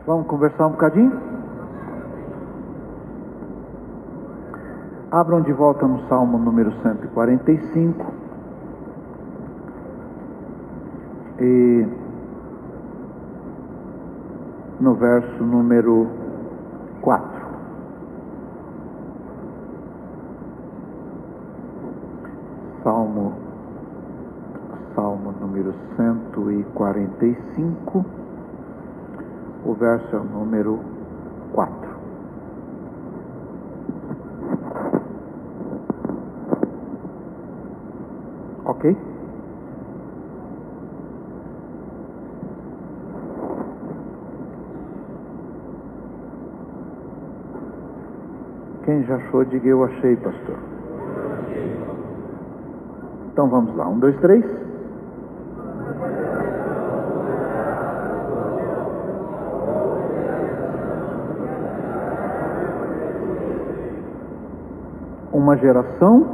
Vamos conversar um bocadinho? Abram de volta no Salmo número 145 e no verso número 4. Salmo número 145, o verso é o número 4. Ok? Quem já achou, diga eu achei, pastor. Então vamos lá, 1, 2, 3. Uma geração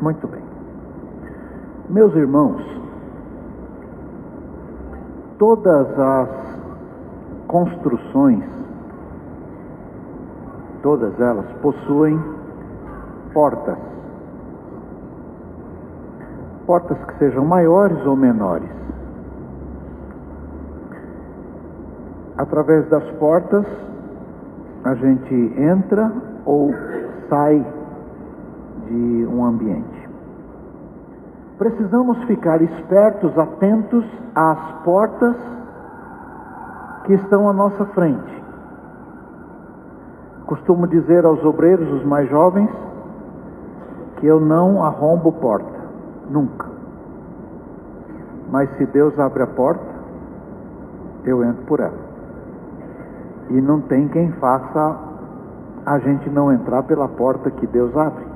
muito bem. Meus irmãos, todas as construções, todas elas possuem portas. Portas que sejam maiores ou menores. Através das portas, a gente entra ou sai de um ambiente. Precisamos ficar espertos, atentos às portas que estão à nossa frente. Costumo dizer aos obreiros, os mais jovens, que eu não arrombo porta, nunca. Mas se Deus abre a porta, eu entro por ela. E não tem quem faça a gente não entrar pela porta que Deus abre.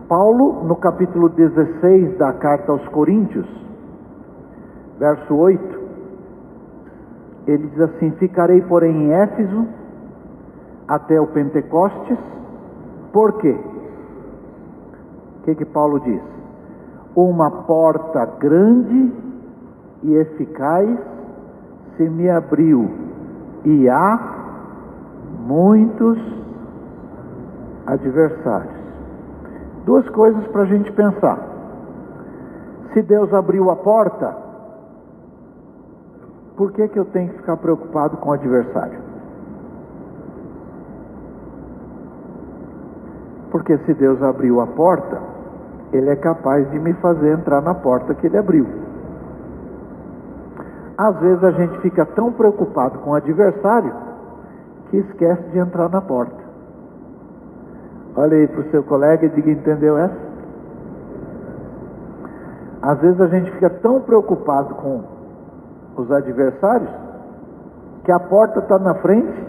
Paulo, no capítulo 16 da carta aos Coríntios, verso 8, ele diz assim: ficarei, porém, em Éfeso até o Pentecostes. Por quê? O que Paulo diz? Uma porta grande e eficaz se me abriu, e há muitos adversários. Duas coisas para a gente pensar. Se Deus abriu a porta, por que eu tenho que ficar preocupado com o adversário? Porque se Deus abriu a porta, Ele é capaz de me fazer entrar na porta que Ele abriu. Às vezes a gente fica tão preocupado com o adversário que esquece de entrar na porta. Olha aí para o seu colega e diga: entendeu essa? Às vezes a gente fica tão preocupado com os adversários que a porta está na frente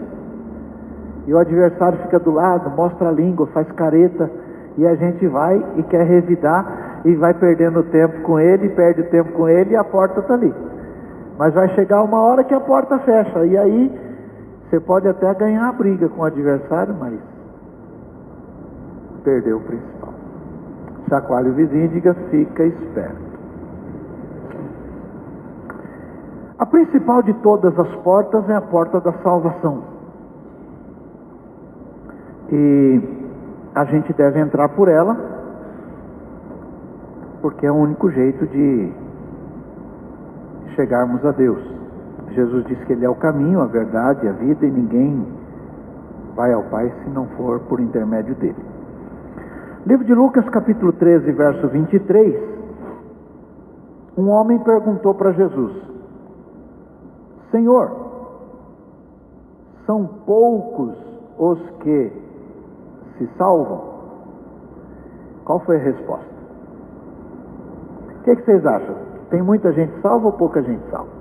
e o adversário fica do lado, mostra a língua, faz careta, e a gente vai e quer revidar e vai perdendo tempo com ele, perde tempo com ele, e a porta está ali. Mas vai chegar uma hora que a porta fecha, e aí você pode até ganhar a briga com o adversário, mas perdeu o principal. Chacoalhe o vizinho e diga: fica esperto. A principal de todas as portas é a porta da salvação. E a gente deve entrar por ela, porque é o único jeito de chegarmos a Deus. Jesus disse que Ele é o caminho, a verdade e a vida, e ninguém vai ao Pai se não for por intermédio dele. Livro de Lucas, capítulo 13, verso 23. Um homem perguntou para Jesus: Senhor, são poucos os que se salvam? Qual foi a resposta? O que vocês acham? Tem muita gente salva ou pouca gente salva?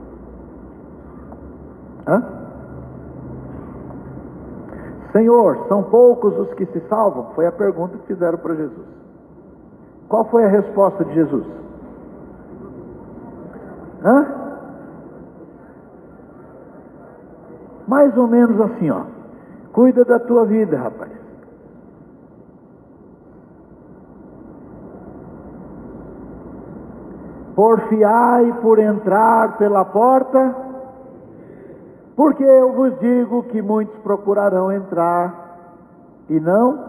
Senhor, são poucos os que se salvam? Foi a pergunta que fizeram para Jesus. Qual foi a resposta de Jesus? Mais ou menos assim, ó: cuida da tua vida, rapaz. porfiai por entrar pela porta, porque eu vos digo que muitos procurarão entrar e não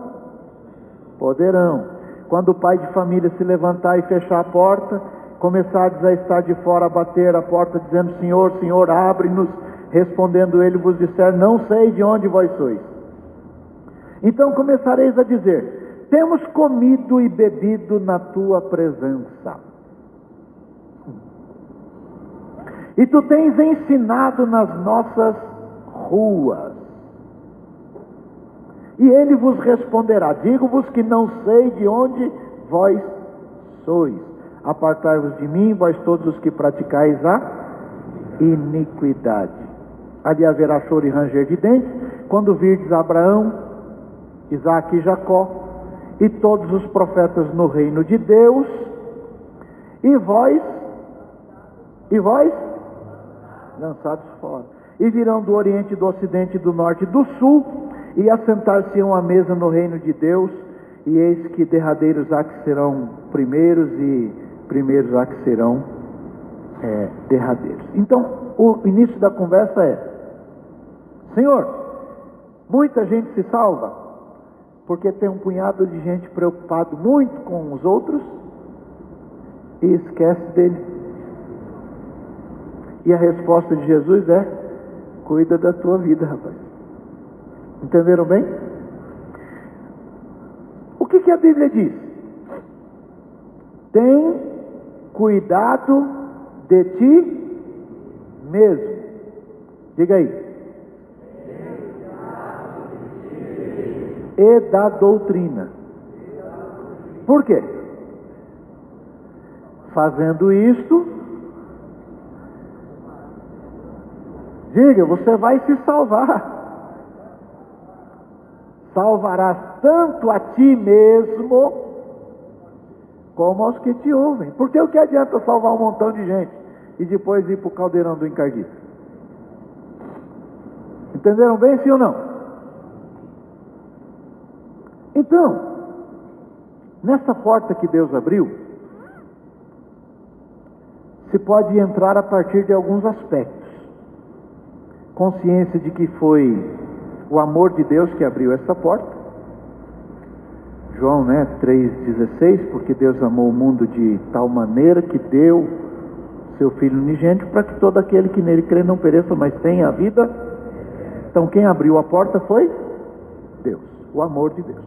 poderão. Quando o pai de família se levantar e fechar a porta, começardes a estar de fora a bater a porta, dizendo: Senhor, Senhor, abre-nos. Respondendo ele, vos disser: não sei de onde vós sois. Então começareis a dizer: temos comido e bebido na tua presença, e tu tens ensinado nas nossas ruas. E ele vos responderá: digo-vos que não sei de onde vós sois. Apartai-vos de mim, vós todos os que praticais a iniquidade. Ali haverá choro e ranger de dentes, quando virdes Abraão, Isaque e Jacó, e todos os profetas no reino de Deus, e vós, lançados fora. E virão do oriente, do ocidente, do norte e do sul, e assentar-se-ão à mesa no reino de Deus, e eis que derradeiros há que serão primeiros, e primeiros há que serão derradeiros. Então, o início da conversa é: Senhor, muita gente se salva, porque tem um punhado de gente preocupado muito com os outros, e esquece dele. E a resposta de Jesus é: cuida da tua vida, rapaz. Entenderam bem? O que a Bíblia diz? Tem cuidado de ti mesmo. Diga aí. E da doutrina. Por quê? Fazendo isto, diga, você vai se salvar. Salvarás tanto a ti mesmo como aos que te ouvem. Porque o que adianta salvar um montão de gente e depois ir para o caldeirão do encardido? Entenderam bem, sim ou não? Então, nessa porta que Deus abriu, se pode entrar a partir de alguns aspectos. Consciência de que foi o amor de Deus que abriu essa porta. João 3,16, porque Deus amou o mundo de tal maneira que deu seu Filho unigênito, para que todo aquele que nele crê não pereça, mas tenha a vida. Então quem abriu a porta foi Deus, o amor de Deus.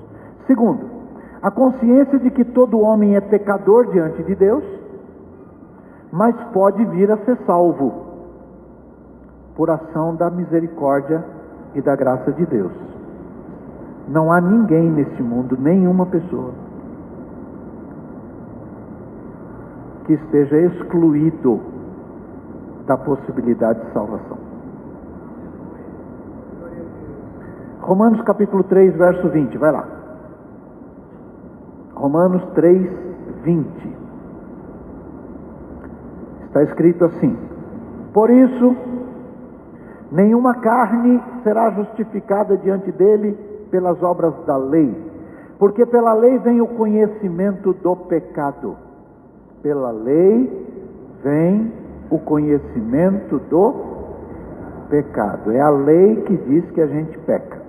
Segundo, a consciência de que todo homem é pecador diante de Deus, mas pode vir a ser salvo por ação da misericórdia e da graça de Deus. Não há ninguém neste mundo, nenhuma pessoa, que esteja excluído da possibilidade de salvação. Romanos capítulo 3, verso 20, vai lá. Romanos 3, 20. Está escrito assim: por isso, nenhuma carne será justificada diante dele pelas obras da lei, porque pela lei vem o conhecimento do pecado. Pela lei vem o conhecimento do pecado. É a lei que diz que a gente peca.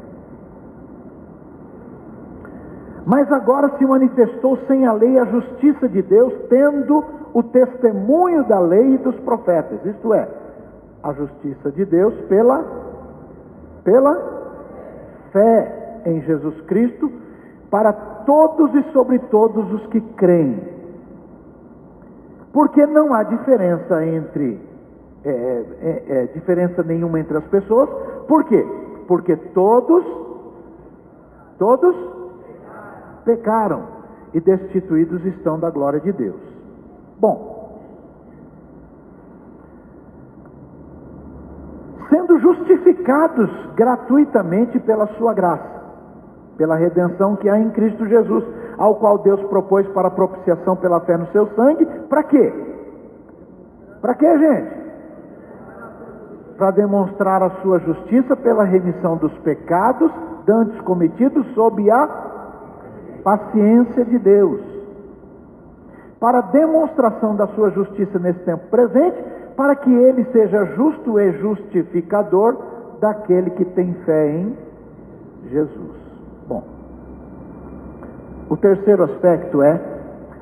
Mas agora se manifestou sem a lei a justiça de Deus, tendo o testemunho da lei e dos profetas. Isto é, a justiça de Deus pela fé em Jesus Cristo, para todos e sobre todos os que creem. Porque não há diferença diferença nenhuma entre as pessoas. Por quê? Porque todos pecaram e destituídos estão da glória de Deus. Bom, sendo justificados gratuitamente pela sua graça, pela redenção que há em Cristo Jesus, ao qual Deus propôs para a propiciação pela fé no seu sangue. Para quê? Para quê, gente? Para demonstrar a sua justiça pela remissão dos pecados dantes cometidos sob a paciência de Deus, para demonstração da sua justiça nesse tempo presente, para que ele seja justo e justificador daquele que tem fé em Jesus. Bom, o terceiro aspecto é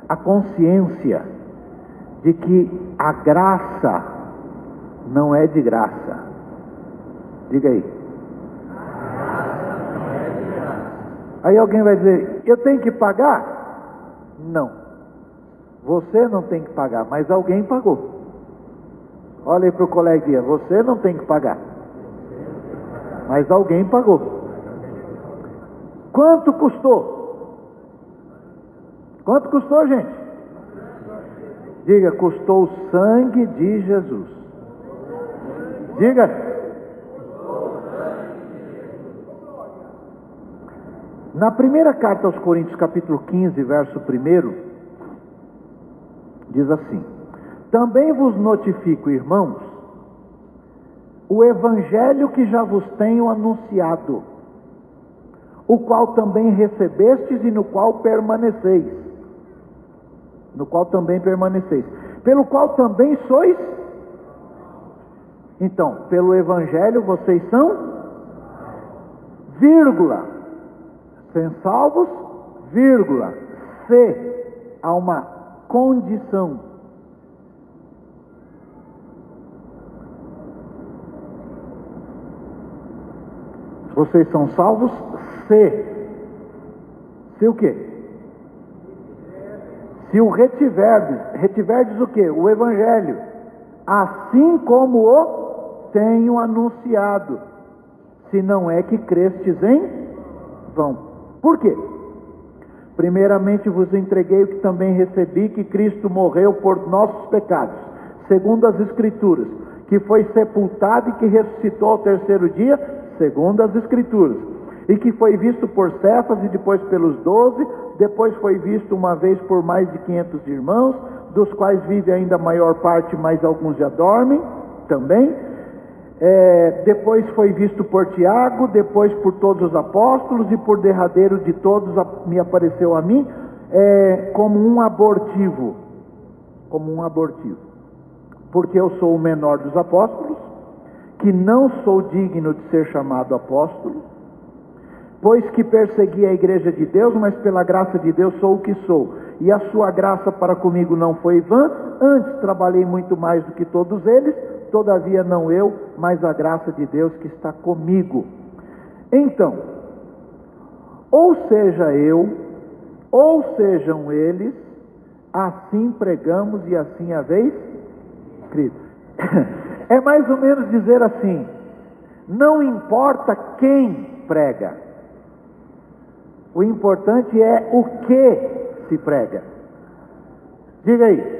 a consciência de que a graça não é de graça. Diga aí. Aí alguém vai dizer, eu tenho que pagar? Não. Você não tem que pagar, mas alguém pagou. Olha aí para o coleguinha, você não tem que pagar, mas alguém pagou. Quanto custou? Quanto custou, gente? Diga, custou o sangue de Jesus. Diga. Na primeira carta aos Coríntios, capítulo 15, verso 1, diz assim: também vos notifico, irmãos, o evangelho que já vos tenho anunciado, o qual também recebestes e no qual permaneceis. No qual também permaneceis. Pelo qual também sois. Então, pelo evangelho vocês são, vírgula, sem salvos, vírgula, se há uma condição. Vocês são salvos se o quê? Se o retiverdes o quê? O evangelho, assim como o tenho anunciado, se não é que crestes em vão. Por quê? Primeiramente vos entreguei o que também recebi, que Cristo morreu por nossos pecados, segundo as Escrituras, que foi sepultado e que ressuscitou ao terceiro dia, segundo as Escrituras, e que foi visto por Cefas e depois pelos 12, depois foi visto uma vez por mais de 500 irmãos, dos quais vive ainda a maior parte, mas alguns já dormem também. Depois foi visto por Tiago, depois por todos os apóstolos, e por derradeiro de todos me apareceu a mim, como um abortivo, porque eu sou o menor dos apóstolos, que não sou digno de ser chamado apóstolo, pois que persegui a igreja de Deus, mas pela graça de Deus sou o que sou, e a sua graça para comigo não foi vã, antes trabalhei muito mais do que todos eles, todavia não eu, mas a graça de Deus que está comigo. Então, ou seja eu, ou sejam eles, assim pregamos e assim haveis crido. É mais ou menos dizer assim: não importa quem prega, o importante é o que se prega. Diga aí.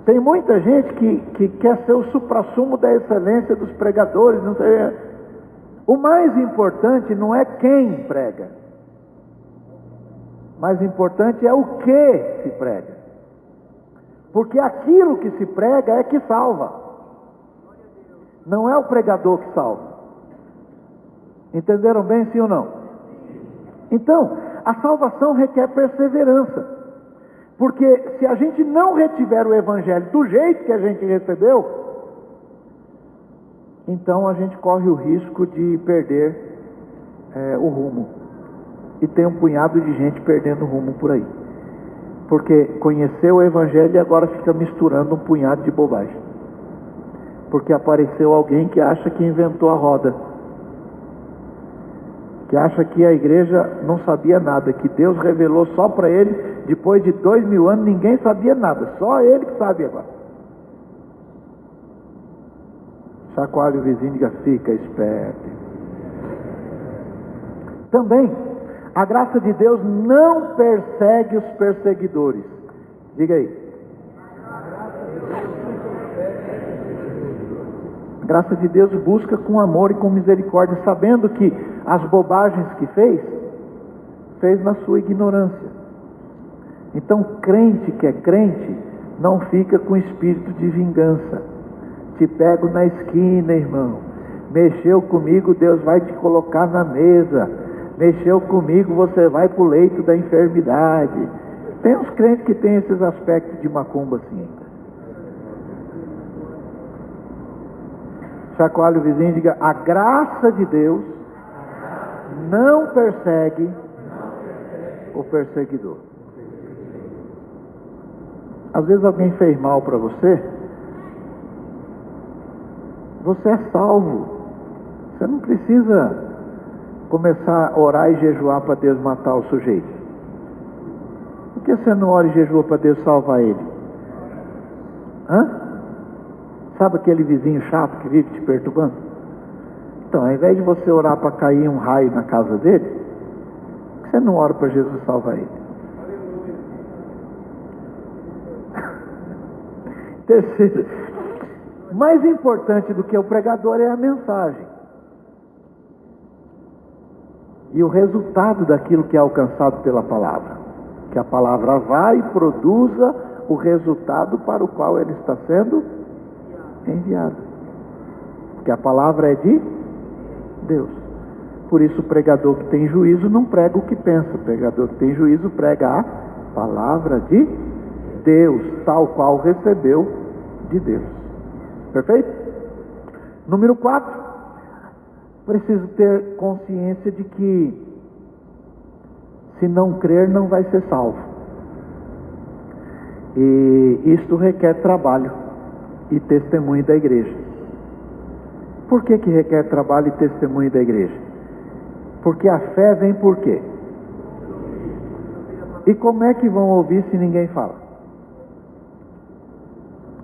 Tem muita gente que quer ser o suprassumo da excelência dos pregadores, não sei. O mais importante não é quem prega, o mais importante é o que se prega, porque aquilo que se prega é que salva, não é o pregador que salva. Entenderam bem, sim ou não? Então, a salvação requer perseverança, porque se a gente não retiver o evangelho do jeito que a gente recebeu, então a gente corre o risco de perder o rumo. E tem um punhado de gente perdendo o rumo por aí, porque conheceu o evangelho e agora fica misturando um punhado de bobagem, porque apareceu alguém que acha que inventou a roda, que acha que a igreja não sabia nada, que Deus revelou só para ele, depois de 2000 anos ninguém sabia nada, só ele que sabe agora. Chacoalhe o vizinho e diga: fica esperto. Também, a graça de Deus não persegue os perseguidores. Diga aí. A graça de Deus busca com amor e com misericórdia, sabendo que as bobagens que fez na sua ignorância. Então, crente que é crente não fica com espírito de vingança. Te pego na esquina, irmão, Mexeu comigo, Deus vai te colocar na mesa. Mexeu comigo, você vai para o leito da enfermidade. Tem uns crentes que têm esses aspectos de macumba assim ainda. Chacoalhe o vizinho e diga: a graça de Deus não persegue o perseguidor. Às vezes alguém fez mal para você, você é salvo. Você não precisa começar a orar e jejuar para Deus matar o sujeito. Por que você não ora e jejua para Deus salvar ele? Sabe aquele vizinho chato que vive te perturbando? Então, ao invés de você orar para cair um raio na casa dele, por que você não ora para Jesus salvar ele? Terceiro, mais importante do que o pregador é a mensagem e o resultado daquilo que é alcançado pela palavra. Que a palavra vá e produza o resultado para o qual ele está sendo enviado. Porque a palavra é de Deus. Por isso o pregador que tem juízo não prega o que pensa. O pregador que tem juízo prega a palavra de Deus, tal qual recebeu de Deus. Perfeito? Número 4, preciso ter consciência de que se não crer não vai ser salvo. E isto requer trabalho e testemunho da igreja. Por que requer trabalho e testemunho da igreja? Porque a fé vem por quê? E como é que vão ouvir se ninguém fala?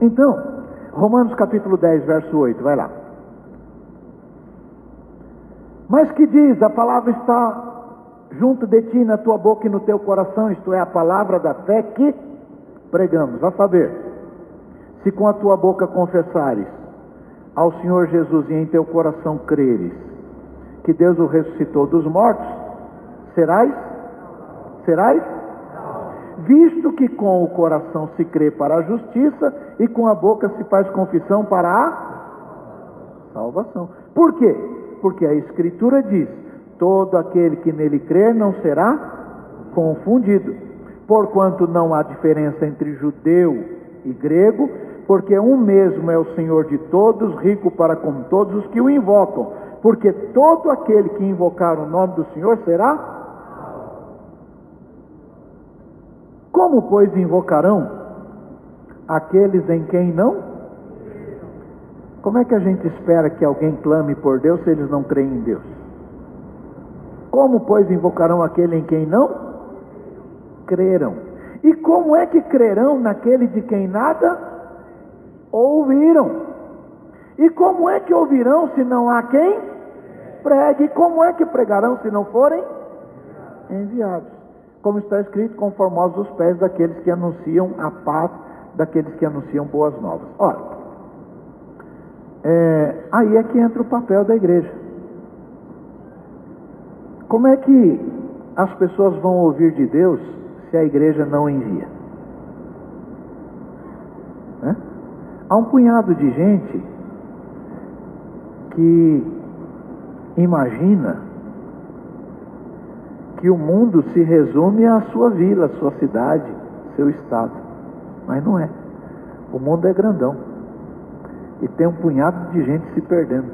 Então, Romanos capítulo 10, verso 8, vai lá. Mas que diz: a palavra está junto de ti, na tua boca e no teu coração, isto é, a palavra da fé que pregamos. A saber, se com a tua boca confessares ao Senhor Jesus e em teu coração creres que Deus o ressuscitou dos mortos, serás, visto que com o coração se crê para a justiça e com a boca se faz confissão para a salvação. Por quê? Porque a Escritura diz: todo aquele que nele crer não será confundido, porquanto não há diferença entre judeu e grego, porque um mesmo é o Senhor de todos, rico para com todos os que o invocam, porque todo aquele que invocar o nome do Senhor será. Como, pois, invocarão aqueles em quem não? Como é que a gente espera que alguém clame por Deus se eles não creem em Deus? Como, pois, invocarão aquele em quem não creram? E como é que crerão naquele de quem nada ouviram? E como é que ouvirão se não há quem pregue? E como é que pregarão se não forem enviados? Como está escrito: conformosos os pés daqueles que anunciam a paz, daqueles que anunciam boas novas. Ora, aí é que entra o papel da igreja. Como é que as pessoas vão ouvir de Deus se a igreja não envia? Há um punhado de gente que imagina que o mundo se resume à sua vila, à sua cidade, seu estado. Mas não é. O mundo é grandão. E tem um punhado de gente se perdendo.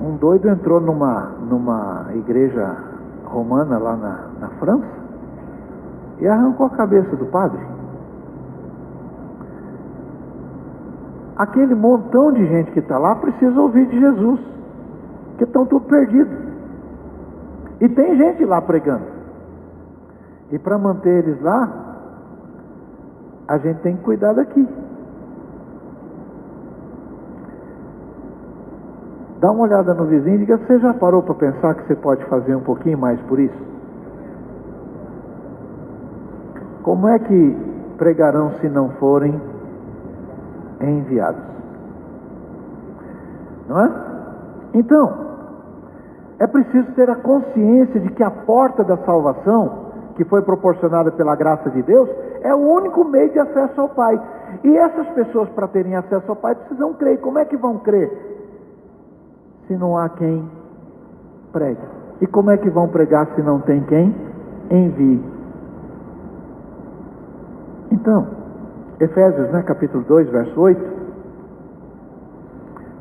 Um doido entrou numa igreja romana lá na França e arrancou a cabeça do padre. Aquele montão de gente que está lá precisa ouvir de Jesus, porque estão tudo perdidos. E tem gente lá pregando. E para manter eles lá, a gente tem que cuidar daqui. Dá uma olhada no vizinho e diga: você já parou para pensar que você pode fazer um pouquinho mais por isso? Como é que pregarão se não forem enviados? Não é? Então, é preciso ter a consciência de que a porta da salvação, que foi proporcionada pela graça de Deus, é o único meio de acesso ao Pai. E essas pessoas, para terem acesso ao Pai, precisam crer. E como é que vão crer? Se não há quem pregue. E como é que vão pregar se não tem quem envie? Então, Efésios, capítulo 2, verso 8.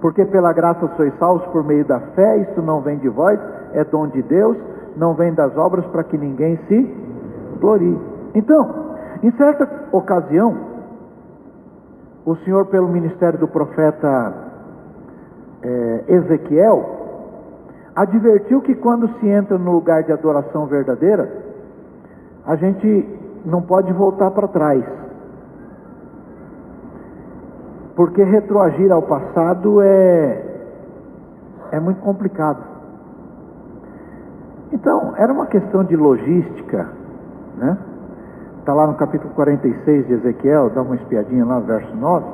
Porque pela graça sois salvos por meio da fé, isto não vem de vós, é dom de Deus, não vem das obras para que ninguém se glorie. Então, em certa ocasião, o Senhor, pelo ministério do profeta Ezequiel, advertiu que quando se entra no lugar de adoração verdadeira, a gente não pode voltar para trás. Porque retroagir ao passado é muito complicado. Então, era uma questão de logística, né? Está lá no capítulo 46 de Ezequiel, dá uma espiadinha lá, verso 9.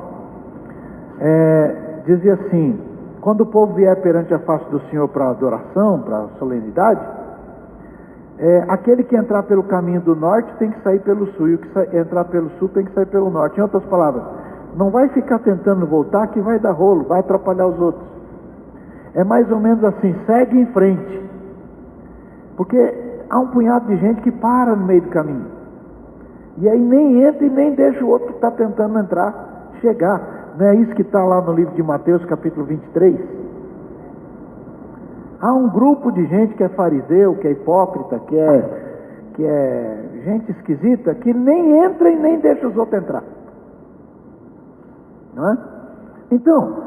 Dizia assim: quando o povo vier perante a face do Senhor para adoração, para solenidade, aquele que entrar pelo caminho do norte tem que sair pelo sul, e o que entrar pelo sul tem que sair pelo norte. Em outras palavras, não vai ficar tentando voltar que vai dar rolo, vai atrapalhar os outros. É mais ou menos assim, segue em frente. Porque há um punhado de gente que para no meio do caminho. E aí nem entra e nem deixa o outro que está tentando entrar chegar. Não é isso que está lá no livro de Mateus, capítulo 23? Há um grupo de gente que é fariseu, que é hipócrita, que é gente esquisita, que nem entra e nem deixa os outros entrar. Não é? Então,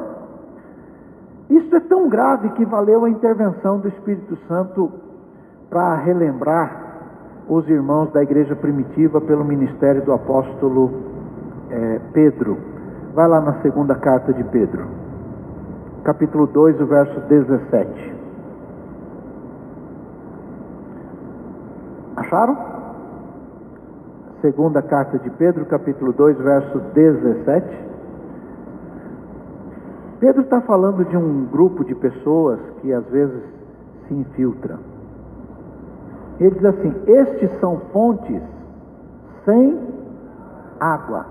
isso é tão grave que valeu a intervenção do Espírito Santo para relembrar os irmãos da igreja primitiva pelo ministério do apóstolo Pedro. Vai lá na segunda carta de Pedro, capítulo 2, o verso 17. Acharam? Segunda carta de Pedro, capítulo 2, verso 17. Pedro está falando de um grupo de pessoas que às vezes se infiltra. Ele diz assim: estes são fontes sem água.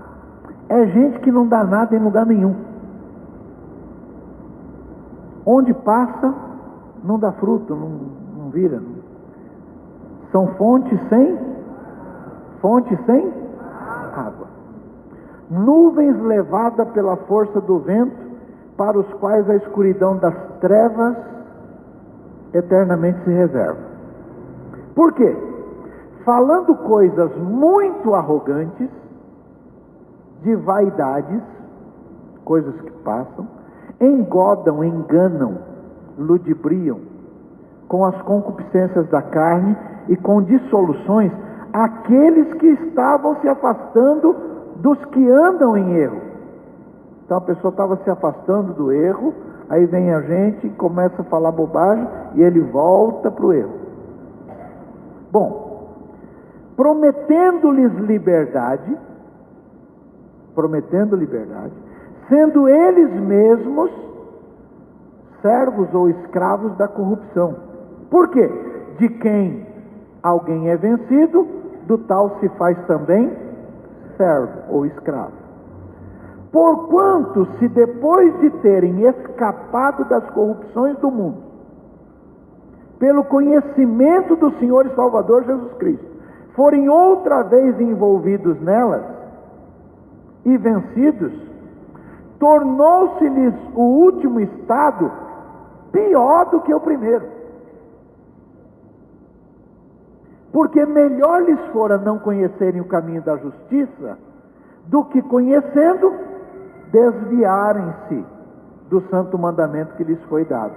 É gente que não dá nada em lugar nenhum. Onde passa, não dá fruto, não vira. São fontes sem água. Nuvens levadas pela força do vento, para os quais a escuridão das trevas eternamente se reserva. Por quê? Falando coisas muito arrogantes, de vaidades, coisas que passam, engodam, enganam, ludibriam, com as concupiscências da carne e com dissoluções, aqueles que estavam se afastando dos que andam em erro. Então a pessoa estava se afastando do erro, aí vem a gente, começa a falar bobagem e ele volta para o erro. Bom, prometendo-lhes liberdade, sendo eles mesmos servos ou escravos da corrupção. Por quê? De quem alguém é vencido, do tal se faz também servo ou escravo. Porquanto, se depois de terem escapado das corrupções do mundo, pelo conhecimento do Senhor e Salvador Jesus Cristo, forem outra vez envolvidos nelas e vencidos, tornou-se-lhes o último estado pior do que o primeiro. Porque melhor lhes fora não conhecerem o caminho da justiça, do que conhecendo, desviarem-se do santo mandamento que lhes foi dado.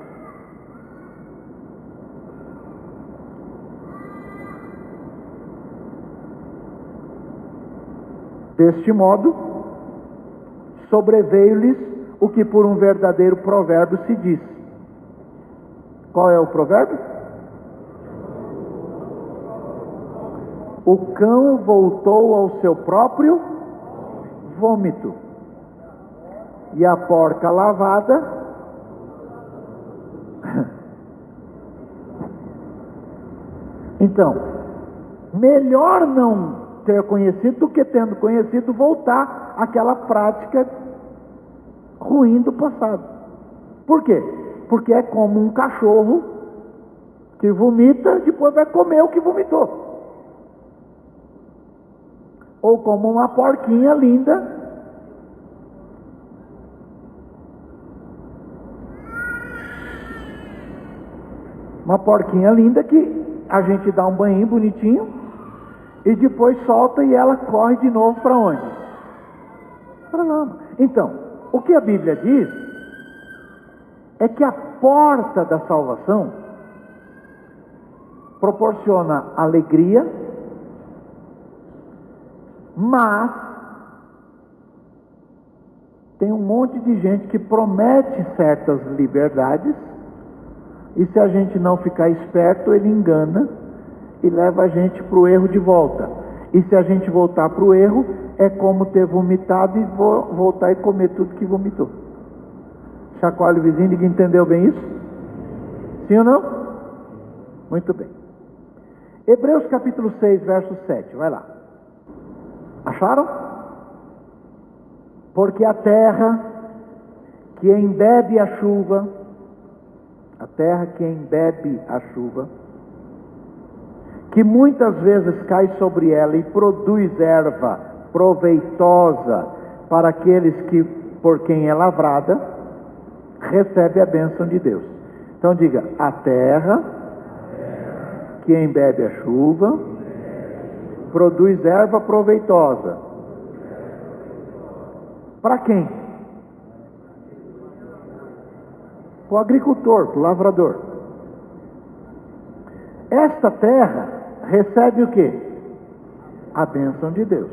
Deste modo, sobreveio-lhes o que por um verdadeiro provérbio se diz. Qual é o provérbio? O cão voltou ao seu próprio vômito, e a porca lavada então, melhor não ter conhecido do que, tendo conhecido, voltar aquela prática ruim do passado. Por quê? Porque é como um cachorro que vomita, depois vai comer o que vomitou. Ou como uma porquinha linda que a gente dá um banho bonitinho e depois solta e ela corre de novo para onde? Para lá. Então, o que a Bíblia diz é que a porta da salvação proporciona alegria, mas tem um monte de gente que promete certas liberdades, e se a gente não ficar esperto, ele engana e leva a gente para o erro de volta. E se a gente voltar para o erro, é como ter vomitado e voltar e comer tudo que vomitou. Chacoalha o vizinho, ninguém entendeu bem isso? Sim ou não? Muito bem. Hebreus capítulo 6, verso 7, vai lá. Acharam? Porque a terra que embebe a chuva, que muitas vezes cai sobre ela e produz erva proveitosa para aqueles que, por quem é lavrada, recebe a bênção de Deus. Então diga, a terra que embebe a chuva, produz erva proveitosa. Para quem? Para o agricultor, para o lavrador. Esta terra recebe o quê? A bênção de Deus.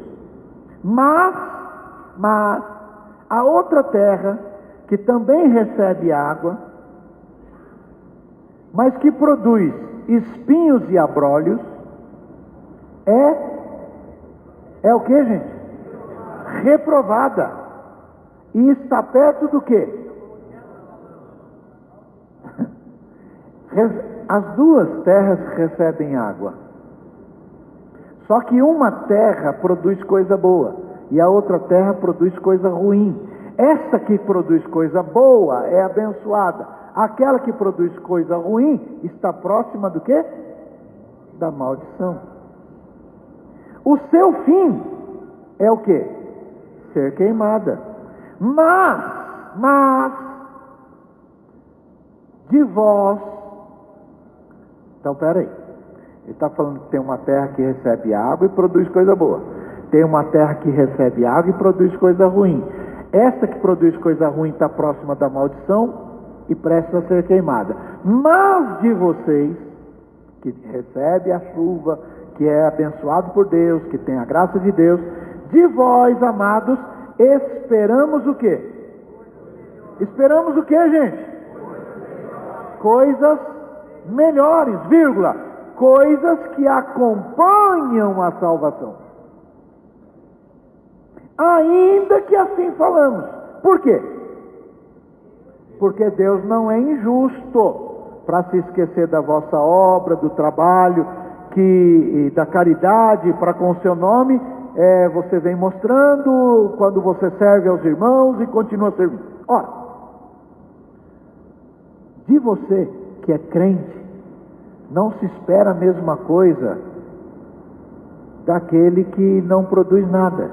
Mas a outra terra, que também recebe água, mas que produz espinhos e abrolhos, é o que, gente? Reprovada. E está perto do quê? As duas terras recebem água. Só que uma terra produz coisa boa e a outra terra produz coisa ruim. Essa que produz coisa boa é abençoada. Aquela que produz coisa ruim está próxima do quê? Da maldição. O seu fim é o quê? Ser queimada. Mas de vós. Então, peraí. Ele está falando que tem uma terra que recebe água e produz coisa boa. Tem uma terra que recebe água e produz coisa ruim. Essa que produz coisa ruim está próxima da maldição e prestes a ser queimada. Mas de vocês, que recebe a chuva, que é abençoado por Deus, que tem a graça de Deus, de vós, amados, esperamos o quê? Esperamos o quê, gente? Coisas melhores, vírgula, coisas que acompanham a salvação. Ainda que assim falamos. Por quê? Porque Deus não é injusto para se esquecer da vossa obra, do trabalho, da caridade para com o seu nome. Você vem mostrando quando você serve aos irmãos e continua servindo. Ora, de você que é crente, não se espera a mesma coisa daquele que não produz nada.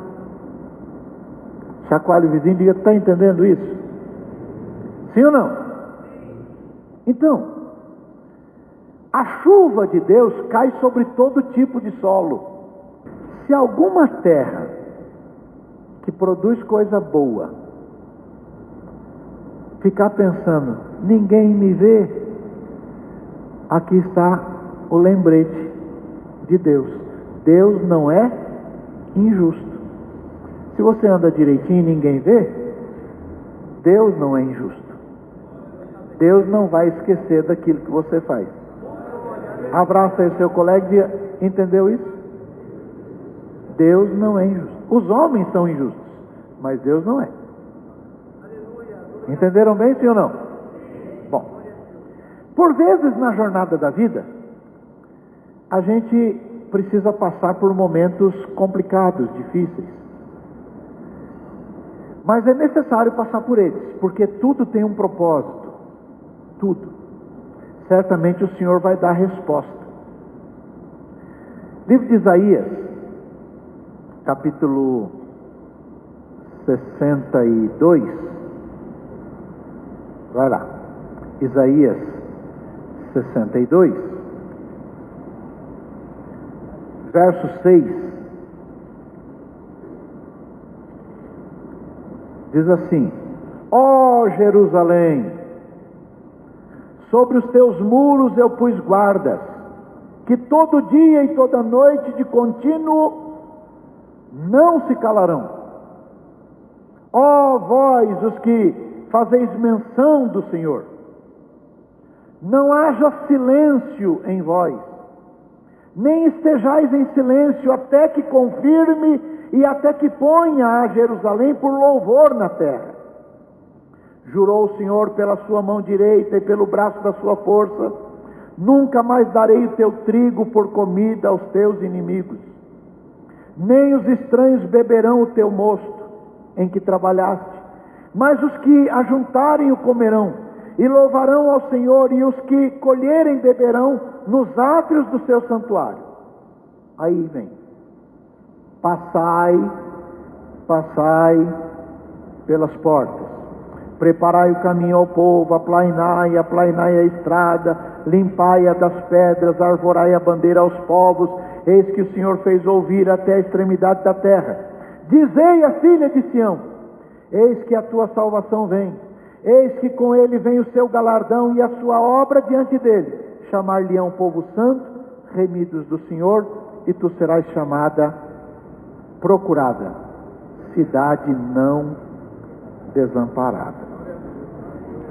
Chacoalha o vizinho e diga, está entendendo isso? Sim ou não? Então, a chuva de Deus cai sobre todo tipo de solo. Se alguma terra que produz coisa boa ficar pensando, ninguém me vê, aqui está o lembrete de Deus. Deus não é injusto. Se você anda direitinho e ninguém vê, Deus não é injusto. Deus não vai esquecer daquilo que você faz. Abraça aí o seu colega e diga, entendeu isso? Deus não é injusto. Os homens são injustos, mas Deus não é. Entenderam bem, sim ou não? Bom, por vezes na jornada da vida, a gente precisa passar por momentos complicados, difíceis. Mas é necessário passar por eles, porque tudo tem um propósito. Tudo. Certamente o Senhor vai dar resposta. Livro de Isaías, capítulo 62. Vai lá. Isaías 62, verso 6. Diz assim: ó Jerusalém, sobre os teus muros eu pus guardas, que todo dia e toda noite de contínuo não se calarão. Ó vós, os que fazeis menção do Senhor, não haja silêncio em vós, nem estejais em silêncio até que confirme e até que ponha a Jerusalém por louvor na terra. Jurou o Senhor pela sua mão direita e pelo braço da sua força: nunca mais darei o teu trigo por comida aos teus inimigos, nem os estranhos beberão o teu mosto em que trabalhaste, mas os que ajuntarem o comerão, e louvarão ao Senhor, e os que colherem beberão nos átrios do seu santuário. Aí vem: passai, passai pelas portas, preparai o caminho ao povo, aplainai a estrada, limpai-a das pedras, arvorai a bandeira aos povos. Eis que o Senhor fez ouvir até a extremidade da terra. Dizei à filha de Sião: eis que a tua salvação vem, eis que com ele vem o seu galardão e a sua obra diante dele. Chamar-lhe-ão povo santo, remidos do Senhor, e tu serás chamada procurada, cidade não desamparada.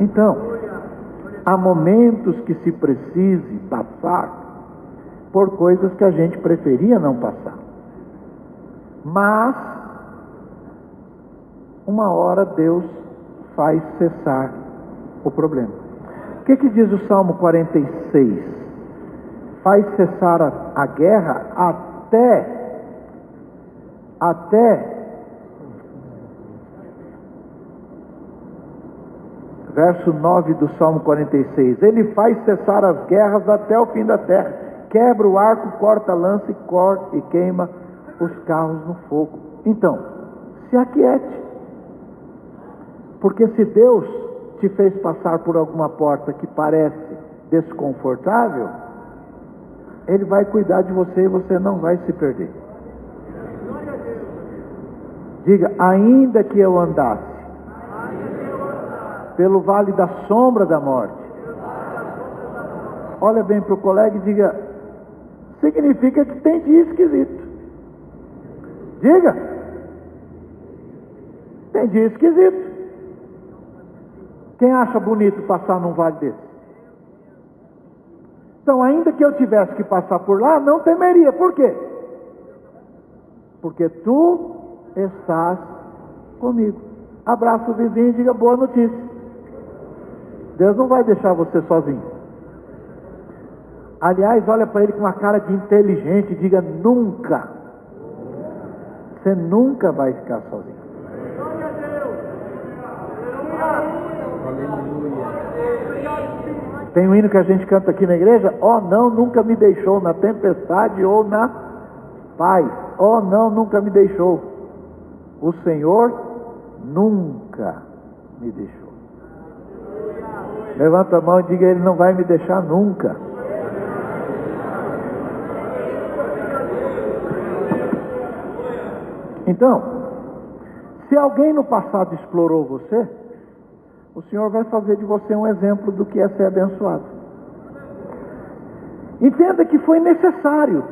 Então, há momentos que se precise passar por coisas que a gente preferia não passar, mas uma hora Deus faz cessar o problema. O que diz o Salmo 46? Faz cessar a guerra até verso 9 do Salmo 46. Ele faz cessar as guerras até o fim da terra, quebra o arco, corta a lança e queima os carros no fogo. Então, se aquiete, porque se Deus te fez passar por alguma porta que parece desconfortável, Ele vai cuidar de você e você não vai se perder. Diga: ainda que eu andasse pelo vale da sombra da morte. Olha bem para o colega e diga: significa que tem dia esquisito. Diga: tem dia esquisito. Quem acha bonito passar num vale desse? Então, ainda que eu tivesse que passar por lá, não temeria. Por quê? Porque tu estás comigo. Abraça o vizinho e diga: boa notícia. Deus não vai deixar você sozinho. Aliás, olha para ele com uma cara de inteligente e diga: nunca. Você nunca vai ficar sozinho. Tem um hino que a gente canta aqui na igreja: ó não, nunca me deixou na tempestade ou na paz. Ó não, nunca me deixou. O Senhor nunca me deixou. Levanta a mão e diga: Ele não vai me deixar nunca. Então, se alguém no passado explorou você, o Senhor vai fazer de você um exemplo do que é ser abençoado. Entenda que foi necessário.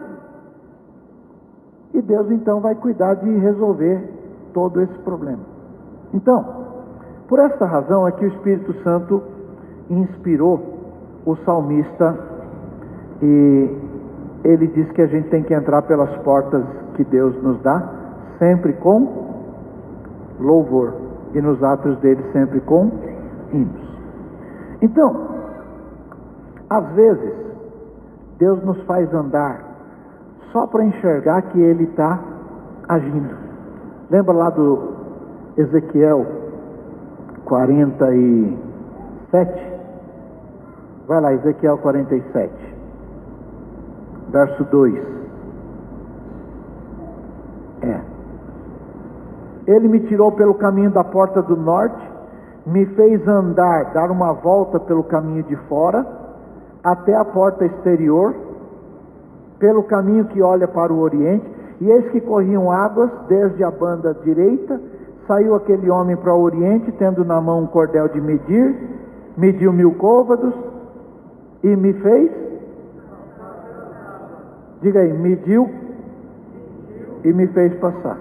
E Deus então vai cuidar de resolver todo esse problema. Então, por esta razão é que o Espírito Santo inspirou o salmista, e ele diz que a gente tem que entrar pelas portas que Deus nos dá, sempre com louvor, e nos atos dele sempre com hinos. Então, às vezes Deus nos faz andar só para enxergar que Ele está agindo. Lembra lá do Ezequiel 47. Vai lá, Ezequiel 47, verso 2. Ele me tirou pelo caminho da porta do norte, me fez andar, dar uma volta pelo caminho de fora, até a porta exterior, pelo caminho que olha para o oriente, e eis que corriam águas desde a banda direita. Saiu aquele homem para o oriente, tendo na mão um cordel de medir, mediu 1000 côvados, e me fez, diga aí, mediu e me fez passar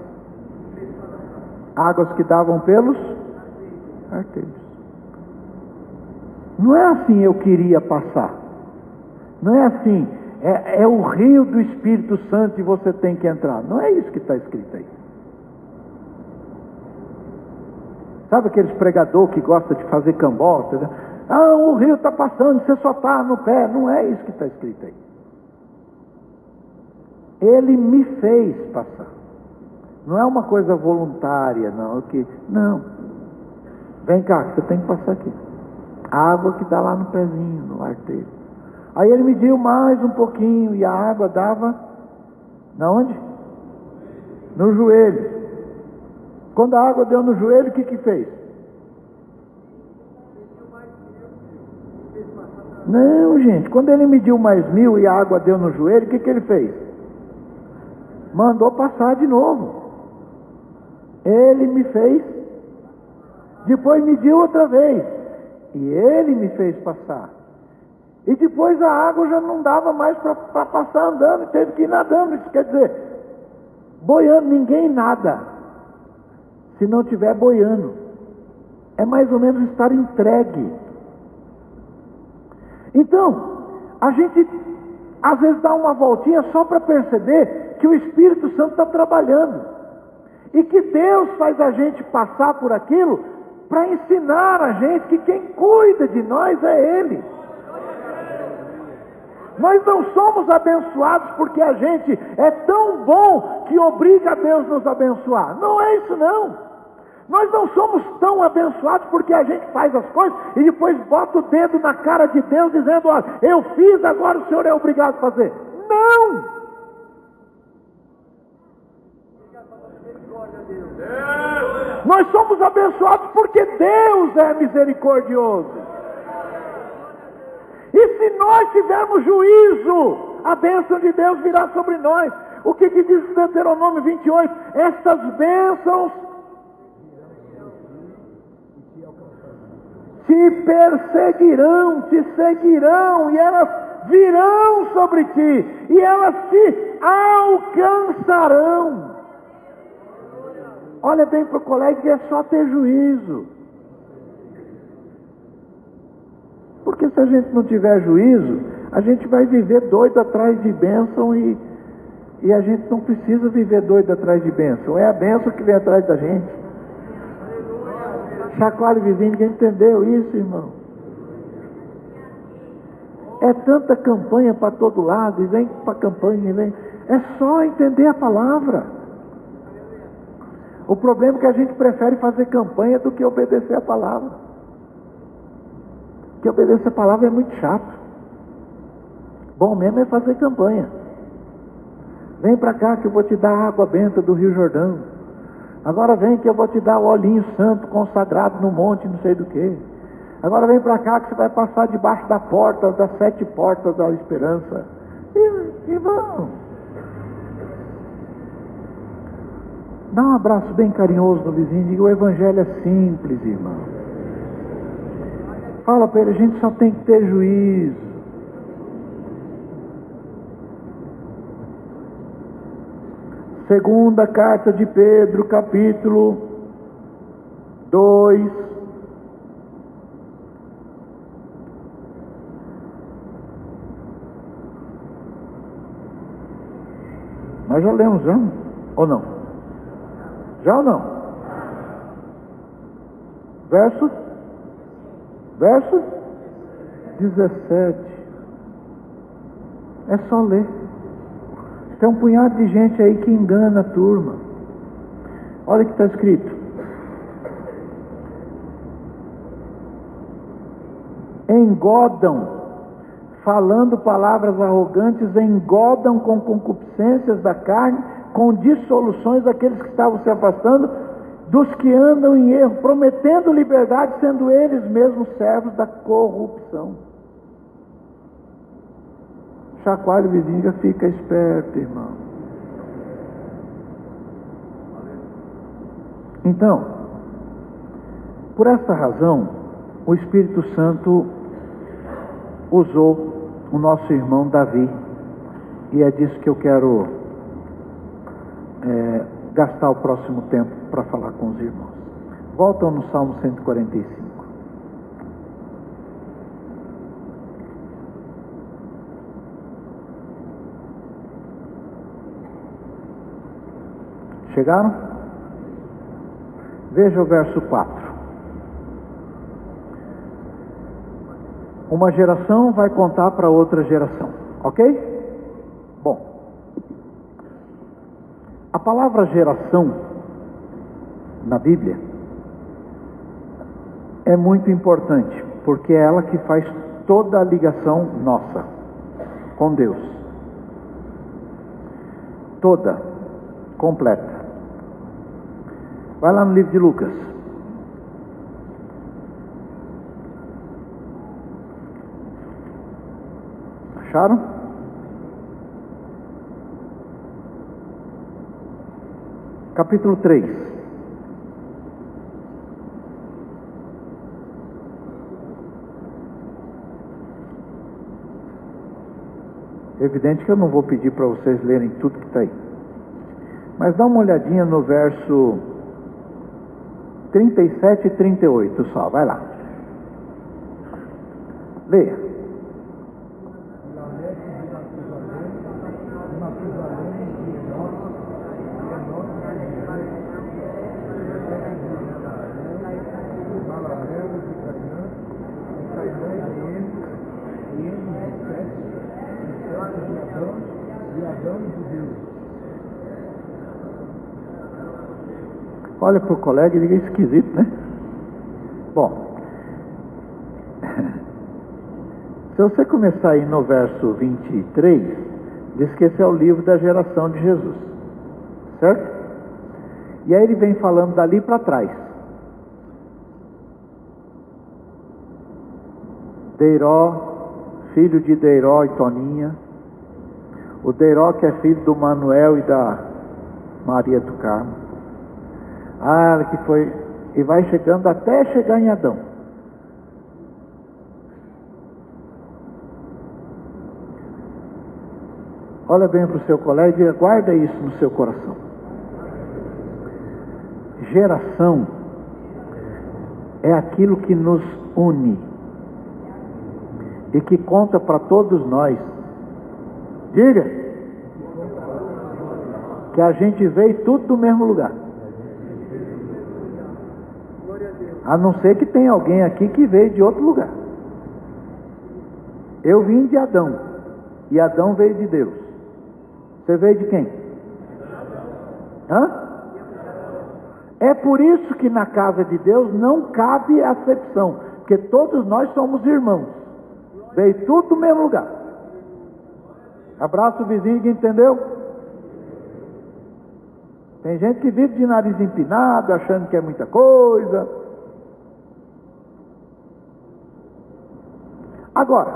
águas que davam pelos arteiros. Não é assim, eu queria passar, não é assim, é o rio do Espírito Santo e você tem que entrar. Não é isso que está escrito aí. Sabe aqueles pregadores que gostam de fazer cambota, né? Ah, o rio está passando, você só está no pé. Não é isso que está escrito aí. Ele me fez passar. Não é uma coisa voluntária, não. Não. Vem cá, você tem que passar aqui. A água que dá lá no pezinho, no arteiro. Aí ele mediu mais um pouquinho e a água dava na onde? No joelho. Quando a água deu no joelho, o que fez? Não, gente, quando ele mediu mais 1000 e a água deu no joelho, o que ele fez? Mandou passar de novo. Ele me fez, depois mediu outra vez, e ele me fez passar. E depois a água já não dava mais para passar andando, teve que ir nadando. Isso quer dizer, boiando, ninguém nada se não estiver boiando. É mais ou menos estar entregue. Então, a gente às vezes dá uma voltinha só para perceber que o Espírito Santo está trabalhando. E que Deus faz a gente passar por aquilo para ensinar a gente que quem cuida de nós é Ele. Nós não somos abençoados porque a gente é tão bom que obriga a Deus a nos abençoar. Não é isso não. Nós não somos tão abençoados porque a gente faz as coisas e depois bota o dedo na cara de Deus dizendo, olha, eu fiz, agora o Senhor é obrigado a fazer. Não! Nós somos abençoados porque Deus é misericordioso. E se nós tivermos juízo, a bênção de Deus virá sobre nós. O que diz Deuteronômio 28? Essas bênçãos te perseguirão, te seguirão, e elas virão sobre ti, e elas te alcançarão. Olha bem para o colega que é só ter juízo. Porque se a gente não tiver juízo, a gente vai viver doido atrás de bênção e a gente não precisa viver doido atrás de bênção. É a bênção que vem atrás da gente. Chacoalho vizinho, ninguém entendeu isso, irmão. É tanta campanha para todo lado, e vem para a campanha, e vem. É só entender a palavra. O problema é que a gente prefere fazer campanha do que obedecer a palavra. Porque obedecer a palavra é muito chato. Bom mesmo é fazer campanha. Vem para cá que eu vou te dar a água benta do Rio Jordão. Agora vem que eu vou te dar o olhinho santo consagrado no monte não sei do que. Agora vem para cá que você vai passar debaixo da porta, das 7 portas da esperança. E vamos. Dá um abraço bem carinhoso no vizinho, diga, o evangelho é simples, irmão. Fala para ele, a gente só tem que ter juízo. Segunda carta de Pedro, capítulo 2. Nós já lemos, já? Ou não? Já ou não? Verso 17. É só ler. Tem um punhado de gente aí que engana a turma. Olha o que está escrito. engodam, falando palavras arrogantes, engodam com concupiscências da carne, com dissoluções daqueles que estavam se afastando, dos que andam em erro, prometendo liberdade, sendo eles mesmos servos da corrupção. Chacoalha o vizinho, já fica esperto, irmão. Então, por essa razão, o Espírito Santo usou o nosso irmão Davi, e é disso que eu quero gastar o próximo tempo para falar com os irmãos. Voltam no Salmo 145. Chegaram? Veja o verso 4. Uma geração vai contar para outra geração, ok? Bom, a palavra geração na Bíblia é muito importante, porque é ela que faz toda a ligação nossa com Deus. Toda, completa. Vai lá no livro de Lucas. Acharam? Capítulo 3. Evidente que eu não vou pedir para vocês lerem tudo que está aí. Mas dá uma olhadinha no verso 37 e 38 só. Vai lá. Leia. Olha para o colega e diga esquisito, né? Bom, se você começar aí no verso 23, diz que esse é o livro da geração de Jesus, certo? E aí ele vem falando dali para trás. Deiró, filho de Deiró e Toninha. O Deiró que é filho do Manuel e da Maria do Carmo. Ah, que foi, e vai chegando até chegar em Adão. Olha bem para o seu colega e diga, guarda isso no seu coração. Geração é aquilo que nos une e que conta para todos nós. Diga que a gente veio tudo do mesmo lugar. A não ser que tenha alguém aqui que veio de outro lugar. Eu vim de Adão, e Adão veio de Deus. Você veio de quem? Hã? É por isso que na casa de Deus não cabe acepção, porque todos nós somos irmãos. Veio tudo do mesmo lugar. Abraça o vizinho que entendeu? Tem gente que vive de nariz empinado, achando que é muita coisa. Agora,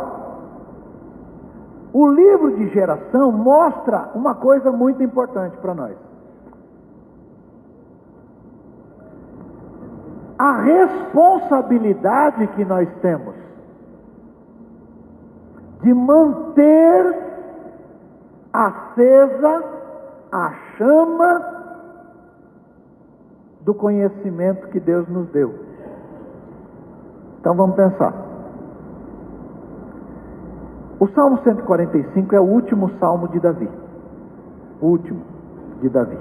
o livro de geração mostra uma coisa muito importante para nós. A responsabilidade que nós temos de manter acesa a chama do conhecimento que Deus nos deu. Então vamos pensar. O Salmo 145 é o último salmo de Davi. O último de Davi.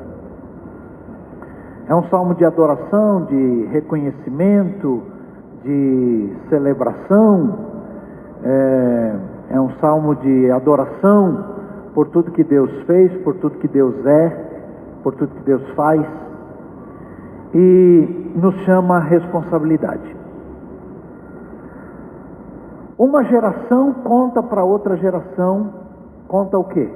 É um salmo de adoração, de reconhecimento, de celebração. É um salmo de adoração por tudo que Deus fez, por tudo que Deus é, por tudo que Deus faz. E nos chama a responsabilidade. Uma geração conta para outra geração, conta o quê?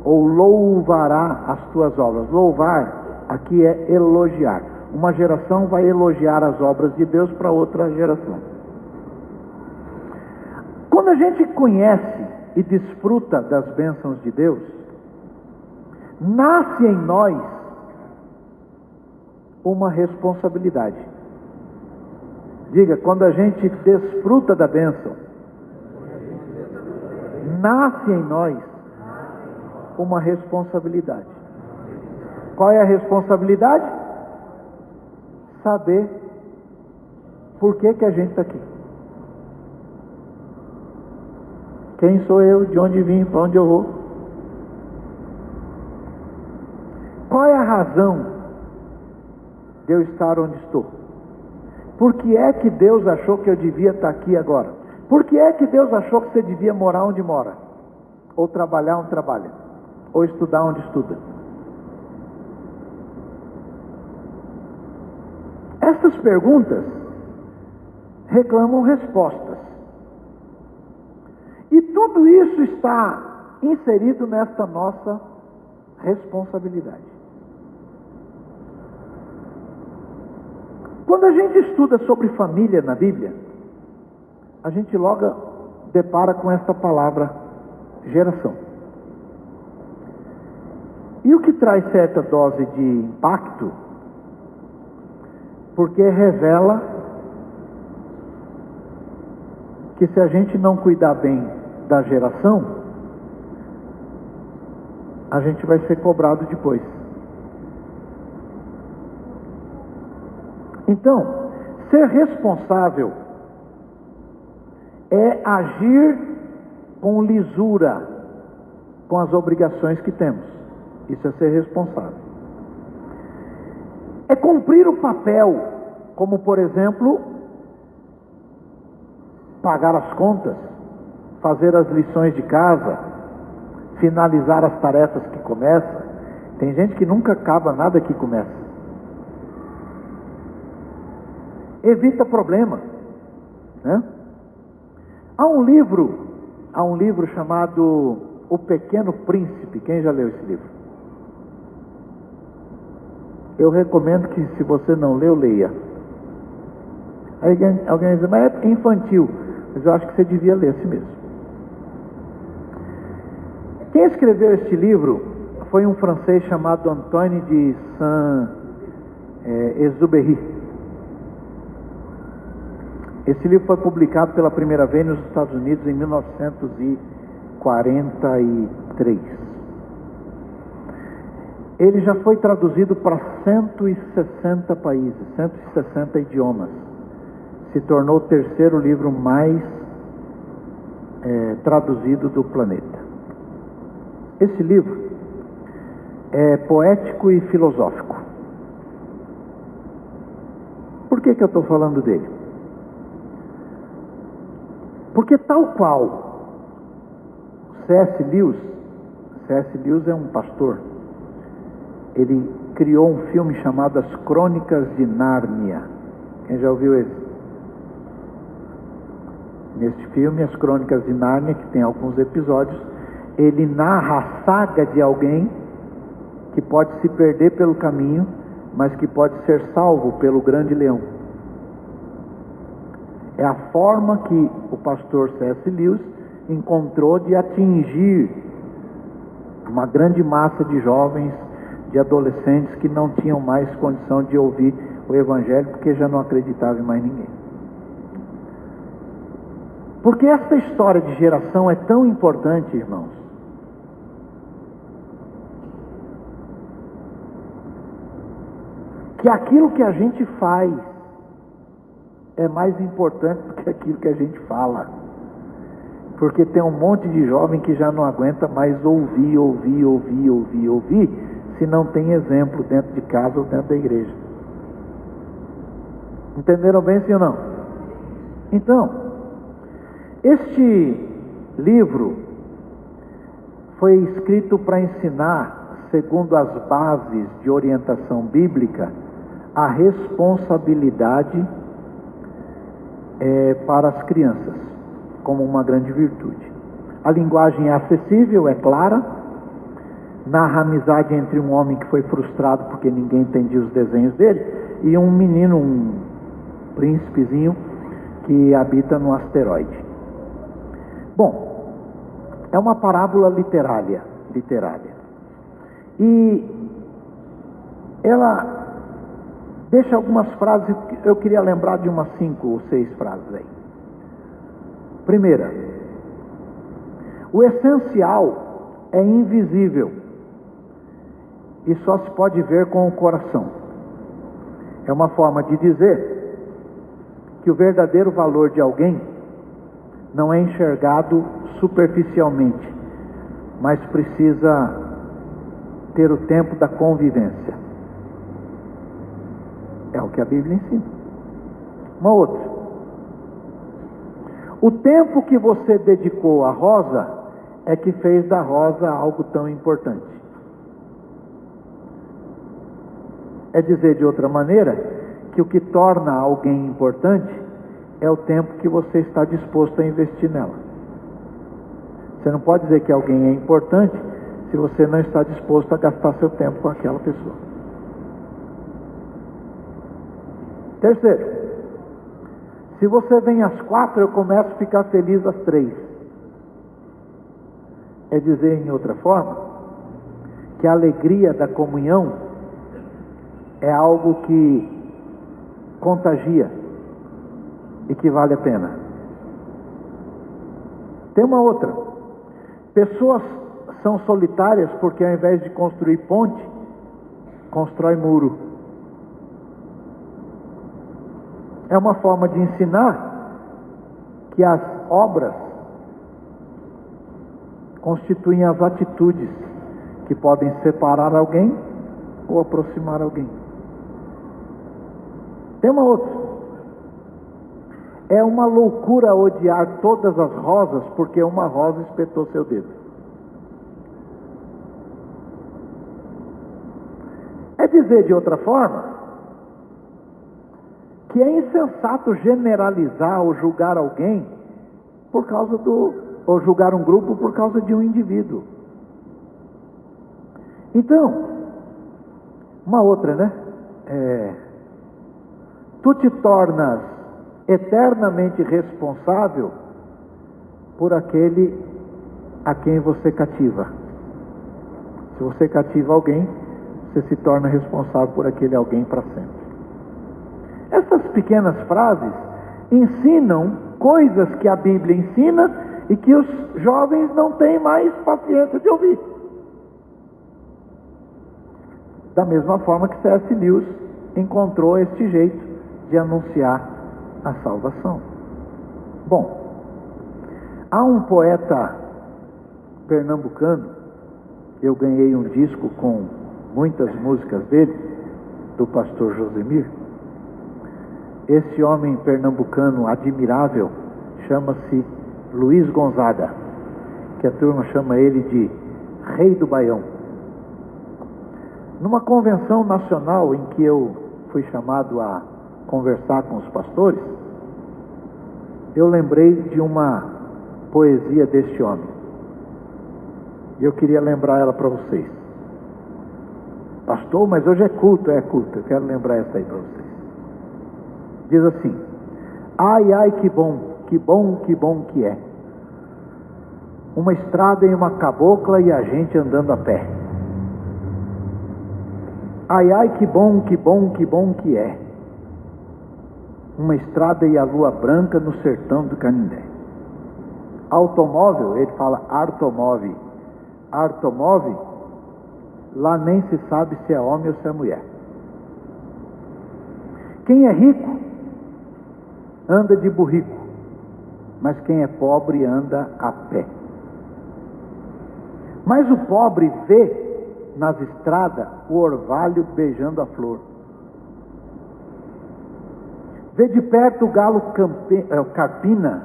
Ou louvará as tuas obras. Louvar aqui é elogiar. Uma geração vai elogiar as obras de Deus para outra geração. Quando a gente conhece e desfruta das bênçãos de Deus, nasce em nós uma responsabilidade. Diga, quando a gente desfruta da bênção, nasce em nós uma responsabilidade. Qual é a responsabilidade? Saber por que a gente está aqui. Quem sou eu, de onde vim, para onde eu vou? Qual é a razão de eu estar onde estou? Por que é que Deus achou que eu devia estar aqui agora? Por que é que Deus achou que você devia morar onde mora? Ou trabalhar onde trabalha? Ou estudar onde estuda? Essas perguntas reclamam respostas. E tudo isso está inserido nesta nossa responsabilidade. Quando a gente estuda sobre família na Bíblia, a gente logo depara com essa palavra geração. E o que traz certa dose de impacto, porque revela que se a gente não cuidar bem da geração, a gente vai ser cobrado depois. Então, ser responsável é agir com lisura com as obrigações que temos. Isso é ser responsável. É cumprir o papel, como por exemplo, pagar as contas, fazer as lições de casa, finalizar as tarefas que começa. Tem gente que nunca acaba nada que começa. Evita problema, né? Há um livro chamado O Pequeno Príncipe. Quem já leu esse livro? Eu recomendo que, se você não leu, leia. Aí alguém diz, mas é infantil. Mas eu acho que você devia ler esse mesmo. Quem escreveu este livro foi um francês chamado Antoine de Saint-Exupéry. Esse livro foi publicado pela primeira vez nos Estados Unidos em 1943. Ele já foi traduzido para 160 países, 160 idiomas. Se tornou o terceiro livro mais traduzido do planeta. Esse livro é poético e filosófico. Por que eu estou falando dele? Porque tal qual C.S. Lewis é um pastor, ele criou um filme chamado As Crônicas de Nárnia. Quem já ouviu esse? Neste filme, As Crônicas de Nárnia, que tem alguns episódios, ele narra a saga de alguém que pode se perder pelo caminho, mas que pode ser salvo pelo grande leão. É a forma que o pastor C.S. Lewis encontrou de atingir uma grande massa de jovens, de adolescentes que não tinham mais condição de ouvir o Evangelho, porque já não acreditavam em mais ninguém. Porque essa história de geração é tão importante, irmãos, que aquilo que a gente faz é mais importante do que aquilo que a gente fala. Porque tem um monte de jovem que já não aguenta mais ouvir, se não tem exemplo dentro de casa ou dentro da igreja. Entenderam bem, sim ou não? Então, este livro foi escrito para ensinar, segundo as bases de orientação bíblica, a responsabilidade para as crianças, como uma grande virtude. A linguagem é acessível, é clara, narra a amizade entre um homem que foi frustrado porque ninguém entendia os desenhos dele, e um menino, um príncipezinho, que habita no asteroide. Bom, é uma parábola literária. E ela deixa algumas frases, eu queria lembrar de umas 5 ou 6 frases aí. Primeira, o essencial é invisível e só se pode ver com o coração. É uma forma de dizer que o verdadeiro valor de alguém não é enxergado superficialmente, mas precisa ter o tempo da convivência. É o que a Bíblia ensina. Uma outra. O tempo que você dedicou à rosa é que fez da rosa algo tão importante. É dizer de outra maneira que o que torna alguém importante é o tempo que você está disposto a investir nela. Você não pode dizer que alguém é importante se você não está disposto a gastar seu tempo com aquela pessoa. Terceiro, se você vem às 4, eu começo a ficar feliz às 3. É dizer em outra forma que a alegria da comunhão é algo que contagia e que vale a pena. Tem uma outra. Pessoas são solitárias porque ao invés de construir ponte, constrói muro. É uma forma de ensinar que as obras constituem as atitudes que podem separar alguém ou aproximar alguém. Tem uma outra. É uma loucura odiar todas as rosas porque uma rosa espetou seu dedo. É dizer de outra forma que é insensato generalizar ou julgar alguém por causa ou julgar um grupo por causa de um indivíduo. Então, uma outra, né? Tu te tornas eternamente responsável por aquele a quem você cativa. Se você cativa alguém, você se torna responsável por aquele alguém para sempre. Essas pequenas frases ensinam coisas que a Bíblia ensina e que os jovens não têm mais paciência de ouvir. Da mesma forma que C.S. Lewis encontrou este jeito de anunciar a salvação. Bom, há um poeta pernambucano, eu ganhei um disco com muitas músicas dele, do pastor Josemir. Esse homem pernambucano admirável chama-se Luiz Gonzaga, que a turma chama ele de Rei do Baião. Numa convenção nacional em que eu fui chamado a conversar com os pastores, eu lembrei de uma poesia deste homem. E eu queria lembrar ela para vocês. Pastor, mas hoje é culto. Eu quero lembrar essa aí para vocês. Diz assim: ai, ai, que bom, que bom, que bom que é. Uma estrada e uma cabocla e a gente andando a pé. Ai, ai, que bom, que bom, que bom que é. Uma estrada e a lua branca no sertão do Canindé. Automóvel, ele fala artomóvel. Artomóvel, lá nem se sabe se é homem ou se é mulher. Quem é rico, anda de burrico, mas quem é pobre anda a pé. Mas o pobre vê nas estradas o orvalho beijando a flor. Vê de perto o galo carpina,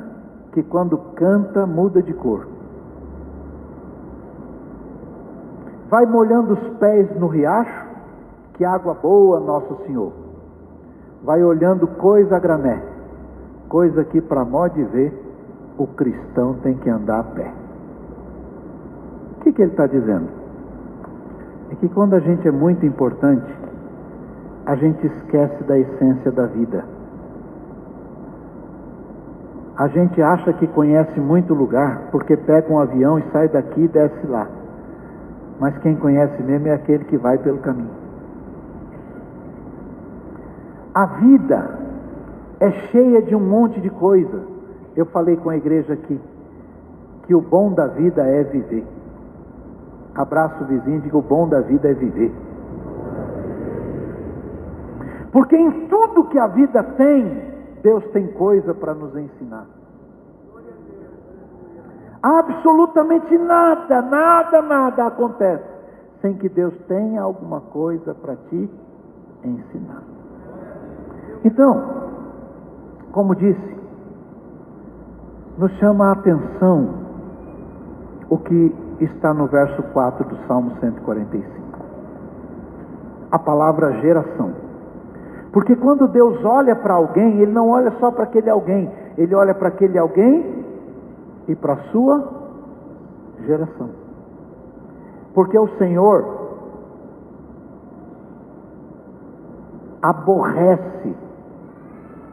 que quando canta muda de cor. Vai molhando os pés no riacho, que água boa, Nosso Senhor. Vai olhando coisa a gramé, coisa que, para modo de ver, o cristão tem que andar a pé. O que ele está dizendo? É que quando a gente é muito importante, a gente esquece da essência da vida. A gente acha que conhece muito lugar, porque pega um avião e sai daqui e desce lá. Mas quem conhece mesmo é aquele que vai pelo caminho. A vida é cheia de um monte de coisa. Eu falei com a igreja aqui, que o bom da vida é viver. Abraço o vizinho e diga: o bom da vida é viver. Porque em tudo que a vida tem, Deus tem coisa para nos ensinar. Absolutamente nada acontece sem que Deus tenha alguma coisa para te ensinar. Então, como disse, nos chama a atenção o que está no verso 4 do Salmo 145. A palavra geração. Porque quando Deus olha para alguém, Ele não olha só para aquele alguém, Ele olha para aquele alguém e para a sua geração. Porque o Senhor aborrece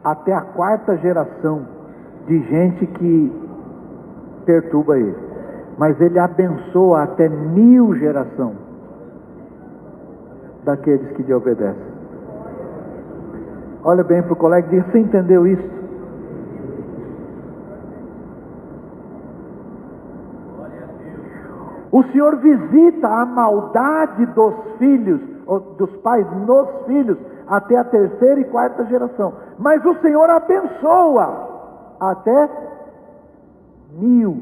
até a 4ª geração de gente que perturba Ele, mas Ele abençoa até 1000 geração daqueles que lhe obedecem. Olha bem para o colega e diz: você entendeu isso? O Senhor visita a maldade dos filhos, ou dos pais nos filhos, até a 3ª e 4ª geração. Mas o Senhor abençoa até 1000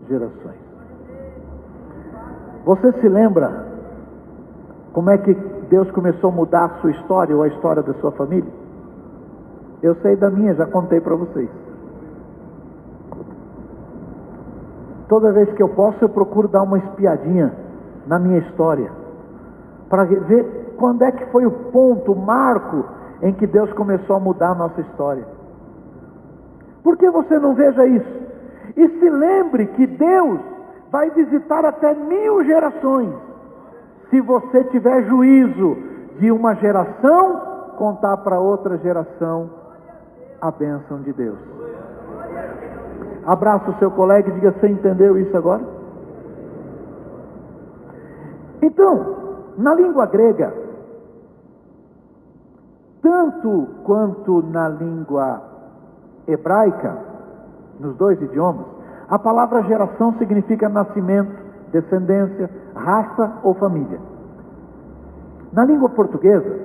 gerações. Você se lembra como é que Deus começou a mudar a sua história ou a história da sua família? Eu sei da minha, já contei para vocês. Toda vez que eu posso, eu procuro dar uma espiadinha na minha história, para ver quando é que foi o ponto, o marco em que Deus começou a mudar a nossa história. Por que você não veja isso? E se lembre que Deus vai visitar até 1000 gerações, se você tiver juízo de uma geração, contar para outra geração a bênção de Deus. Abraça o seu colega e diga: você entendeu isso agora? Então, na língua grega, tanto quanto na língua hebraica, nos dois idiomas, a palavra geração significa nascimento, descendência, raça ou família. Na língua portuguesa,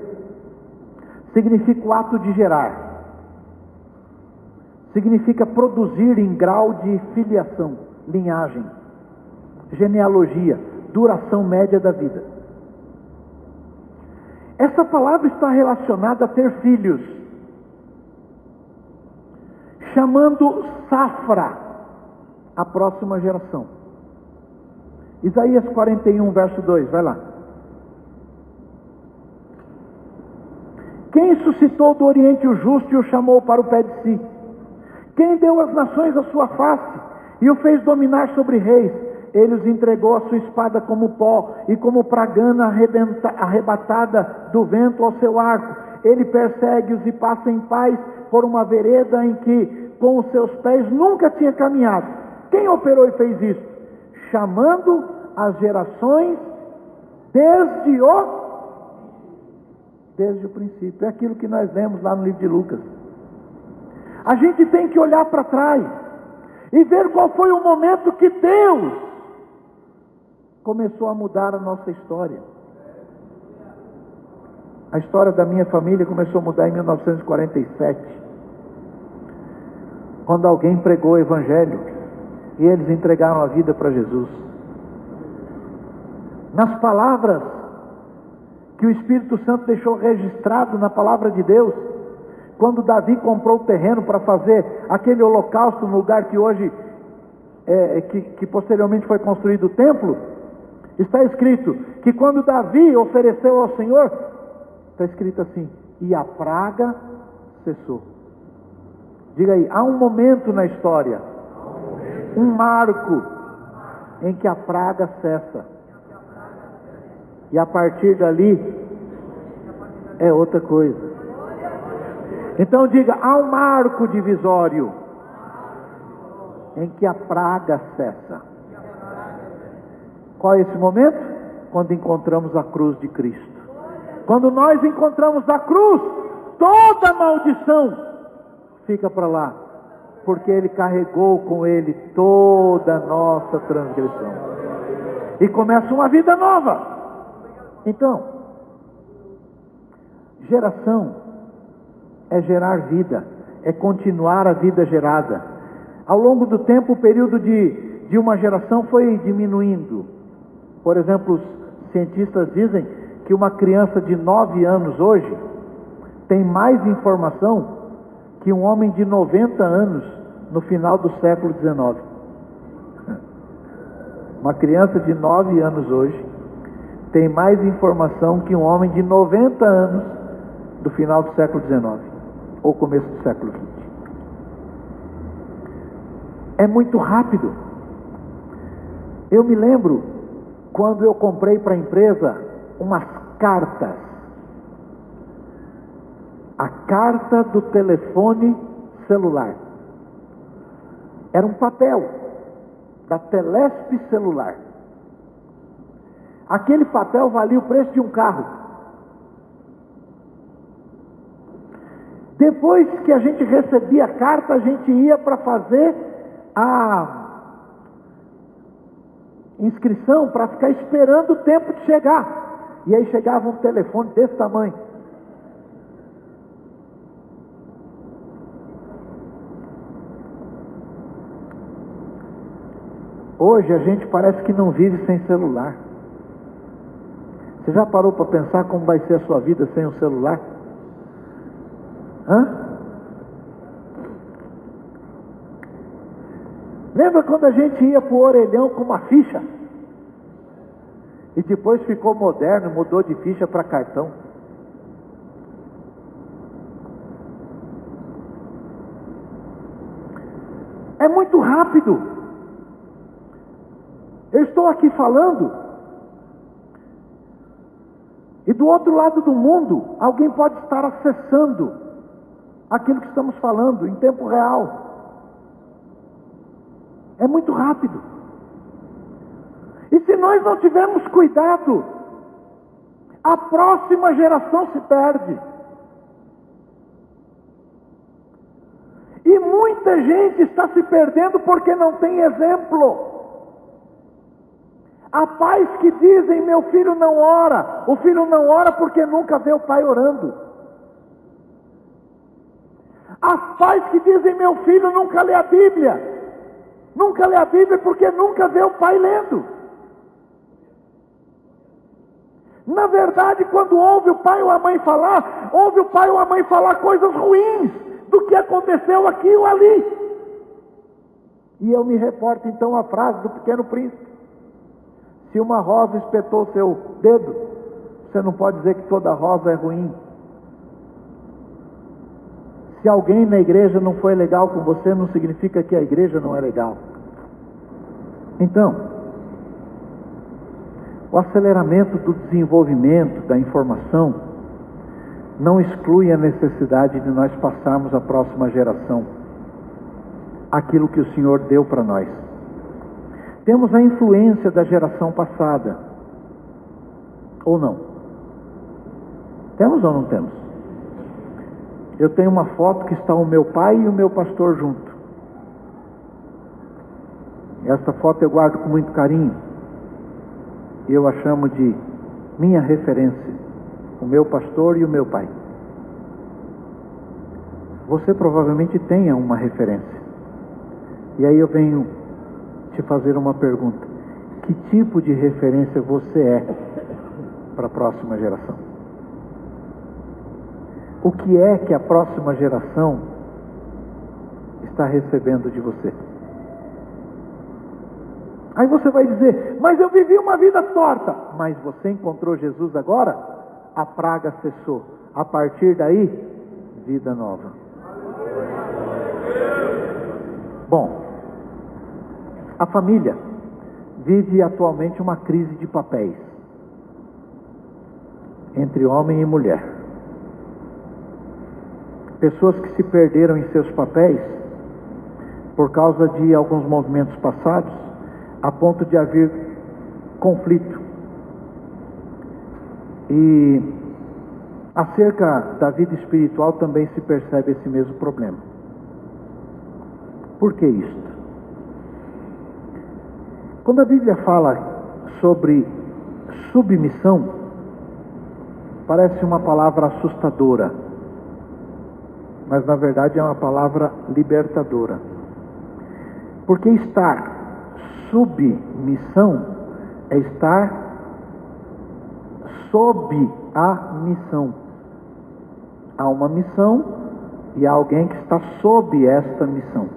significa o ato de gerar. Significa produzir em grau de filiação, linhagem, genealogia, duração média da vida. Essa palavra está relacionada a ter filhos, chamando safra a próxima geração. Isaías 41, verso 2, vai lá. Quem suscitou do Oriente o justo e o chamou para o pé de si? Quem deu às nações a sua face e o fez dominar sobre reis? Ele os entregou a sua espada como pó e como pragana arrebatada do vento ao seu arco. Ele persegue-os e passa em paz por uma vereda em que com os seus pés nunca tinha caminhado. Quem operou e fez isso? Chamando as gerações desde o princípio. É aquilo que nós vemos lá no livro de Lucas. A gente tem que olhar para trás e ver qual foi o momento que Deus começou a mudar a nossa história. A história da minha família começou a mudar em 1947, quando alguém pregou o Evangelho e eles entregaram a vida para Jesus. Nas palavras que o Espírito Santo deixou registrado na palavra de Deus, quando Davi comprou o terreno para fazer aquele holocausto no lugar que hoje, que posteriormente foi construído o templo, está escrito que quando Davi ofereceu ao Senhor, está escrito assim: e a praga cessou. Diga aí, há um momento na história, um marco, em que a praga cessa. E a partir dali, é outra coisa. Então diga, há um marco divisório, em que a praga cessa. Qual é esse momento? Quando encontramos a cruz de Cristo. Quando nós encontramos a cruz, toda maldição fica para lá, porque Ele carregou com Ele toda a nossa transgressão, e começa uma vida nova. Então, geração é gerar vida, é continuar a vida gerada. Ao longo do tempo, o período de uma geração foi diminuindo. Por exemplo, os cientistas dizem que uma criança de 9 anos hoje tem mais informação que um homem de 90 anos no final do século XIX. Uma criança de 9 anos hoje tem mais informação que um homem de 90 anos do final do século XIX ou começo do século XX. É muito rápido. Eu me lembro quando eu comprei para a empresa umas cartas. A carta do telefone celular. Era um papel da Telesp celular. Aquele papel valia o preço de um carro. Depois que a gente recebia a carta, a gente ia para fazer a inscrição, para ficar esperando o tempo de chegar. E aí chegava um telefone desse tamanho. Hoje a gente parece que não vive sem celular. Você já parou para pensar como vai ser a sua vida sem um celular? Lembra quando a gente ia para o orelhão com uma ficha? E depois ficou moderno, mudou de ficha para cartão. É muito rápido. Eu estou aqui falando, e do outro lado do mundo, alguém pode estar acessando aquilo que estamos falando em tempo real. É muito rápido. E se nós não tivermos cuidado, a próxima geração se perde. E muita gente está se perdendo porque não tem exemplo. Há pais que dizem, meu filho não ora. O filho não ora porque nunca vê o pai orando. Há pais que dizem, meu filho nunca lê a Bíblia. Nunca lê a Bíblia porque nunca vê o pai lendo. Na verdade, quando ouve o pai ou a mãe falar, ouve o pai ou a mãe falar coisas ruins do que aconteceu aqui ou ali. E eu me reporto então à frase do Pequeno Príncipe. Se uma rosa espetou seu dedo, você não pode dizer que toda rosa é ruim. Se alguém na igreja não foi legal com você, não significa que a igreja não é legal. Então, o aceleramento do desenvolvimento da informação não exclui a necessidade de nós passarmos à próxima geração aquilo que o Senhor deu para nós. Temos a influência da geração passada, ou não? Temos ou não temos? Eu tenho uma foto que está o meu pai e o meu pastor junto. Essa foto eu guardo com muito carinho. Eu a chamo de minha referência, o meu pastor e o meu pai. Você provavelmente tenha uma referência. E aí eu venho te fazer uma pergunta: que tipo de referência você é para a próxima geração? O que é que a próxima geração está recebendo de você? Aí você vai dizer, mas eu vivi uma vida torta. Mas você encontrou Jesus agora? A praga cessou. A partir daí, vida nova. Bom, a família vive atualmente uma crise de papéis entre homem e mulher. Pessoas que se perderam em seus papéis por causa de alguns movimentos passados, a ponto de haver conflito. E acerca da vida espiritual também se percebe esse mesmo problema. Por que isto? Quando a Bíblia fala sobre submissão, parece uma palavra assustadora, mas na verdade é uma palavra libertadora. Porque estar submissão é estar sob a missão. Há uma missão e há alguém que está sob esta missão.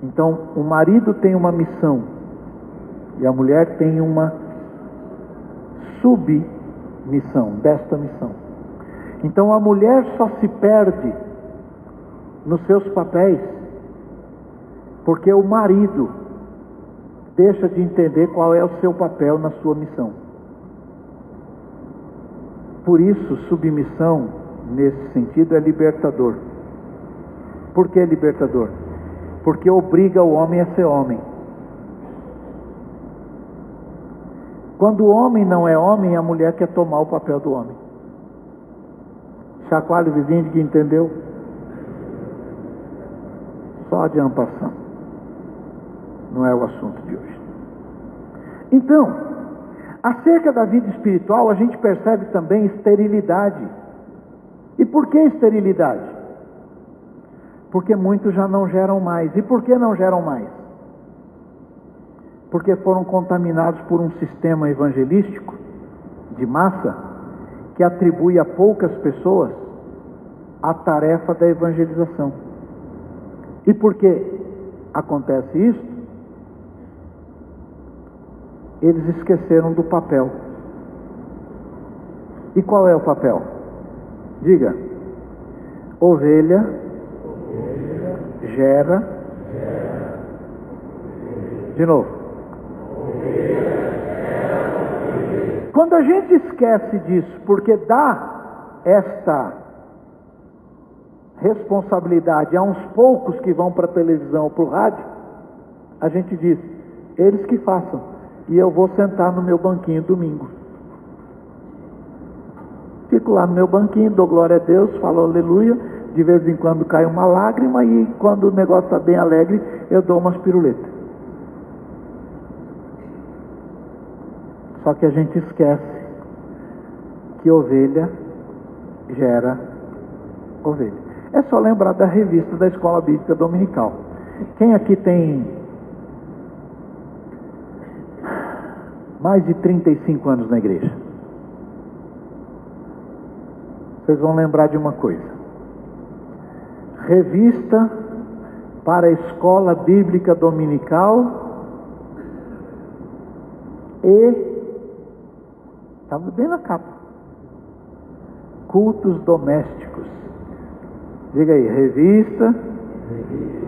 Então, o marido tem uma missão e a mulher tem uma submissão desta missão. Então, a mulher só se perde nos seus papéis porque o marido deixa de entender qual é o seu papel na sua missão. Por isso, submissão, nesse sentido, é libertador. Por que libertador? Porque obriga o homem a ser homem. Quando o homem não é homem, a mulher quer tomar o papel do homem. Chacoalho o vizinho que entendeu? Só de ampassão. Não é o assunto de hoje. Então, acerca da vida espiritual, a gente percebe também esterilidade. E por que esterilidade? Porque muitos já não geram mais. E por que não geram mais? Porque foram contaminados por um sistema evangelístico de massa que atribui a poucas pessoas a tarefa da evangelização. E por que acontece isso? Eles esqueceram do papel. E qual é o papel? Diga. Ovelha gera. De novo. Quando a gente esquece disso, porque dá esta responsabilidade a uns poucos que vão para a televisão ou para o rádio, a gente diz, eles que façam, e eu vou sentar no meu banquinho domingo. Fico lá no meu banquinho, dou glória a Deus, falo aleluia, de vez em quando cai uma lágrima, e quando o negócio está bem alegre, eu dou umas piruletas. Só que a gente esquece que ovelha gera ovelha. É só lembrar da revista da Escola Bíblica Dominical. Quem aqui tem mais de 35 anos na igreja? Vocês vão lembrar de uma coisa. Revista para a Escola Bíblica Dominical e estava bem na capa. Cultos domésticos. Diga aí, revista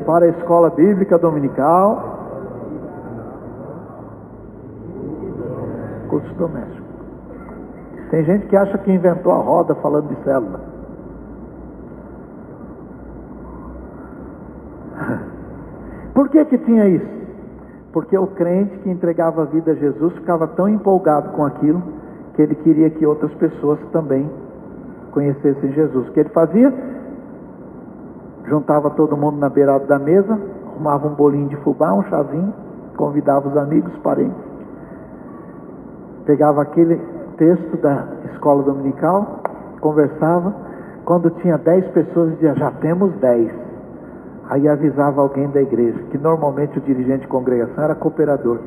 para a Escola Bíblica Dominical. Cultos domésticos. Tem gente que acha que inventou a roda falando de célula. Por que tinha isso? Porque o crente que entregava a vida a Jesus ficava tão empolgado com aquilo que ele queria que outras pessoas também conhecessem Jesus. O que ele fazia? Juntava todo mundo na beirada da mesa, arrumava um bolinho de fubá, um chazinho, convidava os amigos, parentes, pegava aquele texto da escola dominical, conversava. Quando tinha 10 pessoas, dizia, já temos 10. Aí avisava alguém da igreja, que normalmente o dirigente de congregação era cooperador,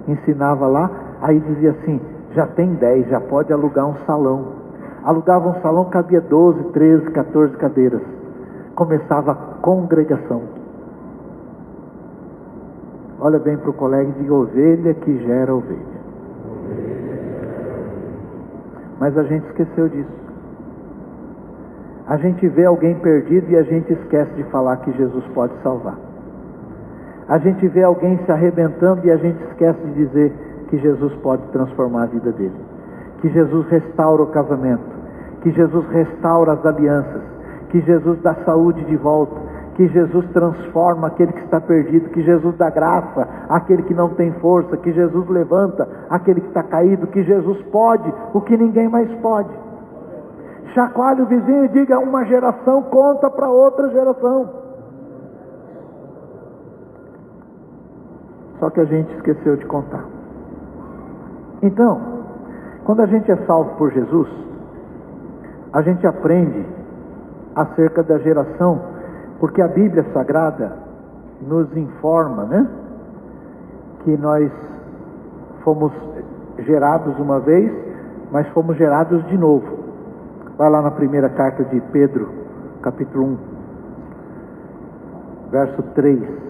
ensinava lá, aí dizia assim, já tem 10, já pode alugar um salão. Alugava um salão, cabia 12, 13, 14 cadeiras. Começava a congregação. Olha bem para o colega e diga, ovelha que gera ovelha. Mas a gente esqueceu disso. A gente vê alguém perdido e a gente esquece de falar que Jesus pode salvar. A gente vê alguém se arrebentando e a gente esquece de dizer que Jesus pode transformar a vida dele, que Jesus restaura o casamento, que Jesus restaura as alianças, que Jesus dá saúde de volta, que Jesus transforma aquele que está perdido, que Jesus dá graça àquele que não tem força, que Jesus levanta aquele que está caído, que Jesus pode o que ninguém mais pode. Chacoalhe o vizinho e diga: uma geração conta para outra geração. Só que a gente esqueceu de contar. Então, quando a gente é salvo por Jesus, a gente aprende acerca da geração, porque a Bíblia Sagrada nos informa, né, que nós fomos gerados uma vez, mas fomos gerados de novo. Vai lá na primeira carta de Pedro, capítulo 1, verso 3.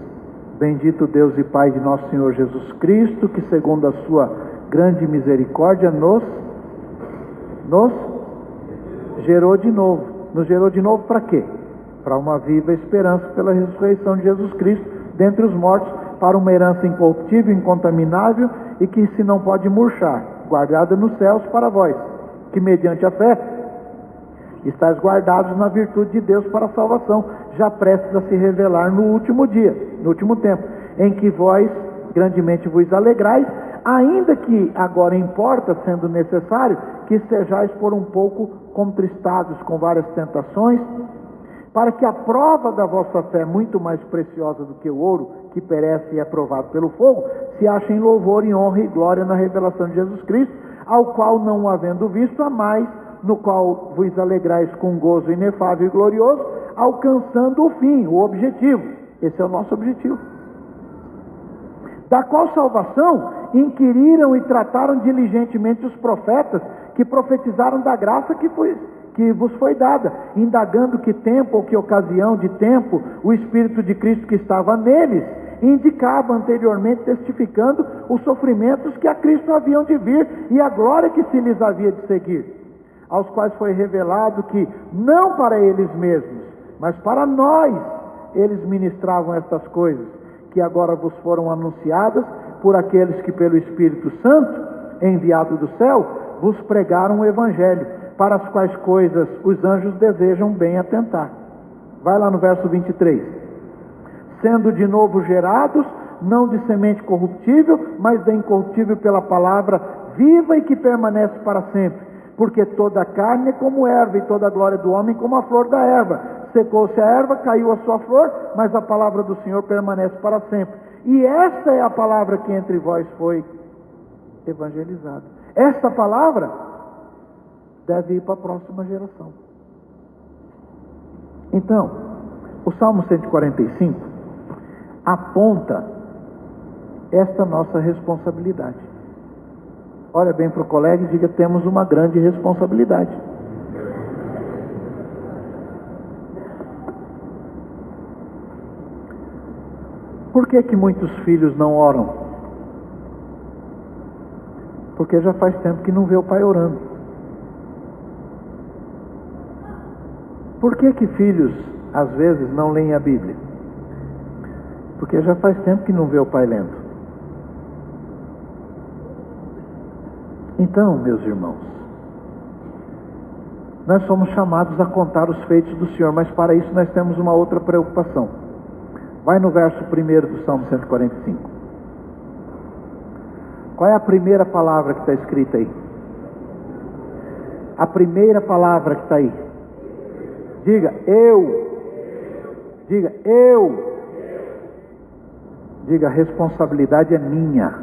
Bendito Deus e Pai de nosso Senhor Jesus Cristo, que segundo a sua grande misericórdia nos gerou de novo. Nos gerou de novo para quê? Para uma viva esperança pela ressurreição de Jesus Cristo dentre os mortos, para uma herança incorruptível, incontaminável e que se não pode murchar, guardada nos céus para vós, que mediante a fé estáis guardados na virtude de Deus para a salvação, já prestes a se revelar no último dia, no último tempo, em que vós grandemente vos alegrais, ainda que agora importa, sendo necessário, que sejais por um pouco contristados com várias tentações, para que a prova da vossa fé, muito mais preciosa do que o ouro, que perece e é provado pelo fogo, se ache em louvor e honra e glória na revelação de Jesus Cristo, ao qual não havendo visto, amais, no qual vos alegrais com gozo inefável e glorioso, alcançando o fim, o objetivo. Esse é o nosso objetivo. Da qual salvação inquiriram e trataram diligentemente os profetas que profetizaram da graça que vos foi dada, indagando que tempo ou que ocasião de tempo o Espírito de Cristo que estava neles indicava anteriormente, testificando os sofrimentos que a Cristo haviam de vir e a glória que se lhes havia de seguir, aos quais foi revelado que não para eles mesmos, mas para nós eles ministravam estas coisas, que agora vos foram anunciadas por aqueles que pelo Espírito Santo, enviado do céu, vos pregaram o Evangelho, para as quais coisas os anjos desejam bem atentar. Vai lá no verso 23. Sendo de novo gerados, não de semente corruptível, mas de incorruptível pela palavra viva e que permanece para sempre. Porque toda a carne é como erva, e toda a glória do homem como a flor da erva. Secou-se a erva, caiu a sua flor, mas a palavra do Senhor permanece para sempre. E esta é a palavra que entre vós foi evangelizada. Esta palavra deve ir para a próxima geração. Então, o Salmo 145 aponta esta nossa responsabilidade. Olha bem para o colega e diga: temos uma grande responsabilidade. Por que muitos filhos não oram? Porque já faz tempo que não vê o pai orando. Por que filhos às vezes não leem a Bíblia? Porque já faz tempo que não vê o pai lendo. Então, meus irmãos, nós somos chamados a contar os feitos do Senhor, mas para isso nós temos uma outra preocupação. Vai no verso 1 do Salmo 145. Qual é a primeira palavra que está escrita aí? A primeira palavra que está aí. Diga: eu. Diga: eu. Diga: a responsabilidade é minha,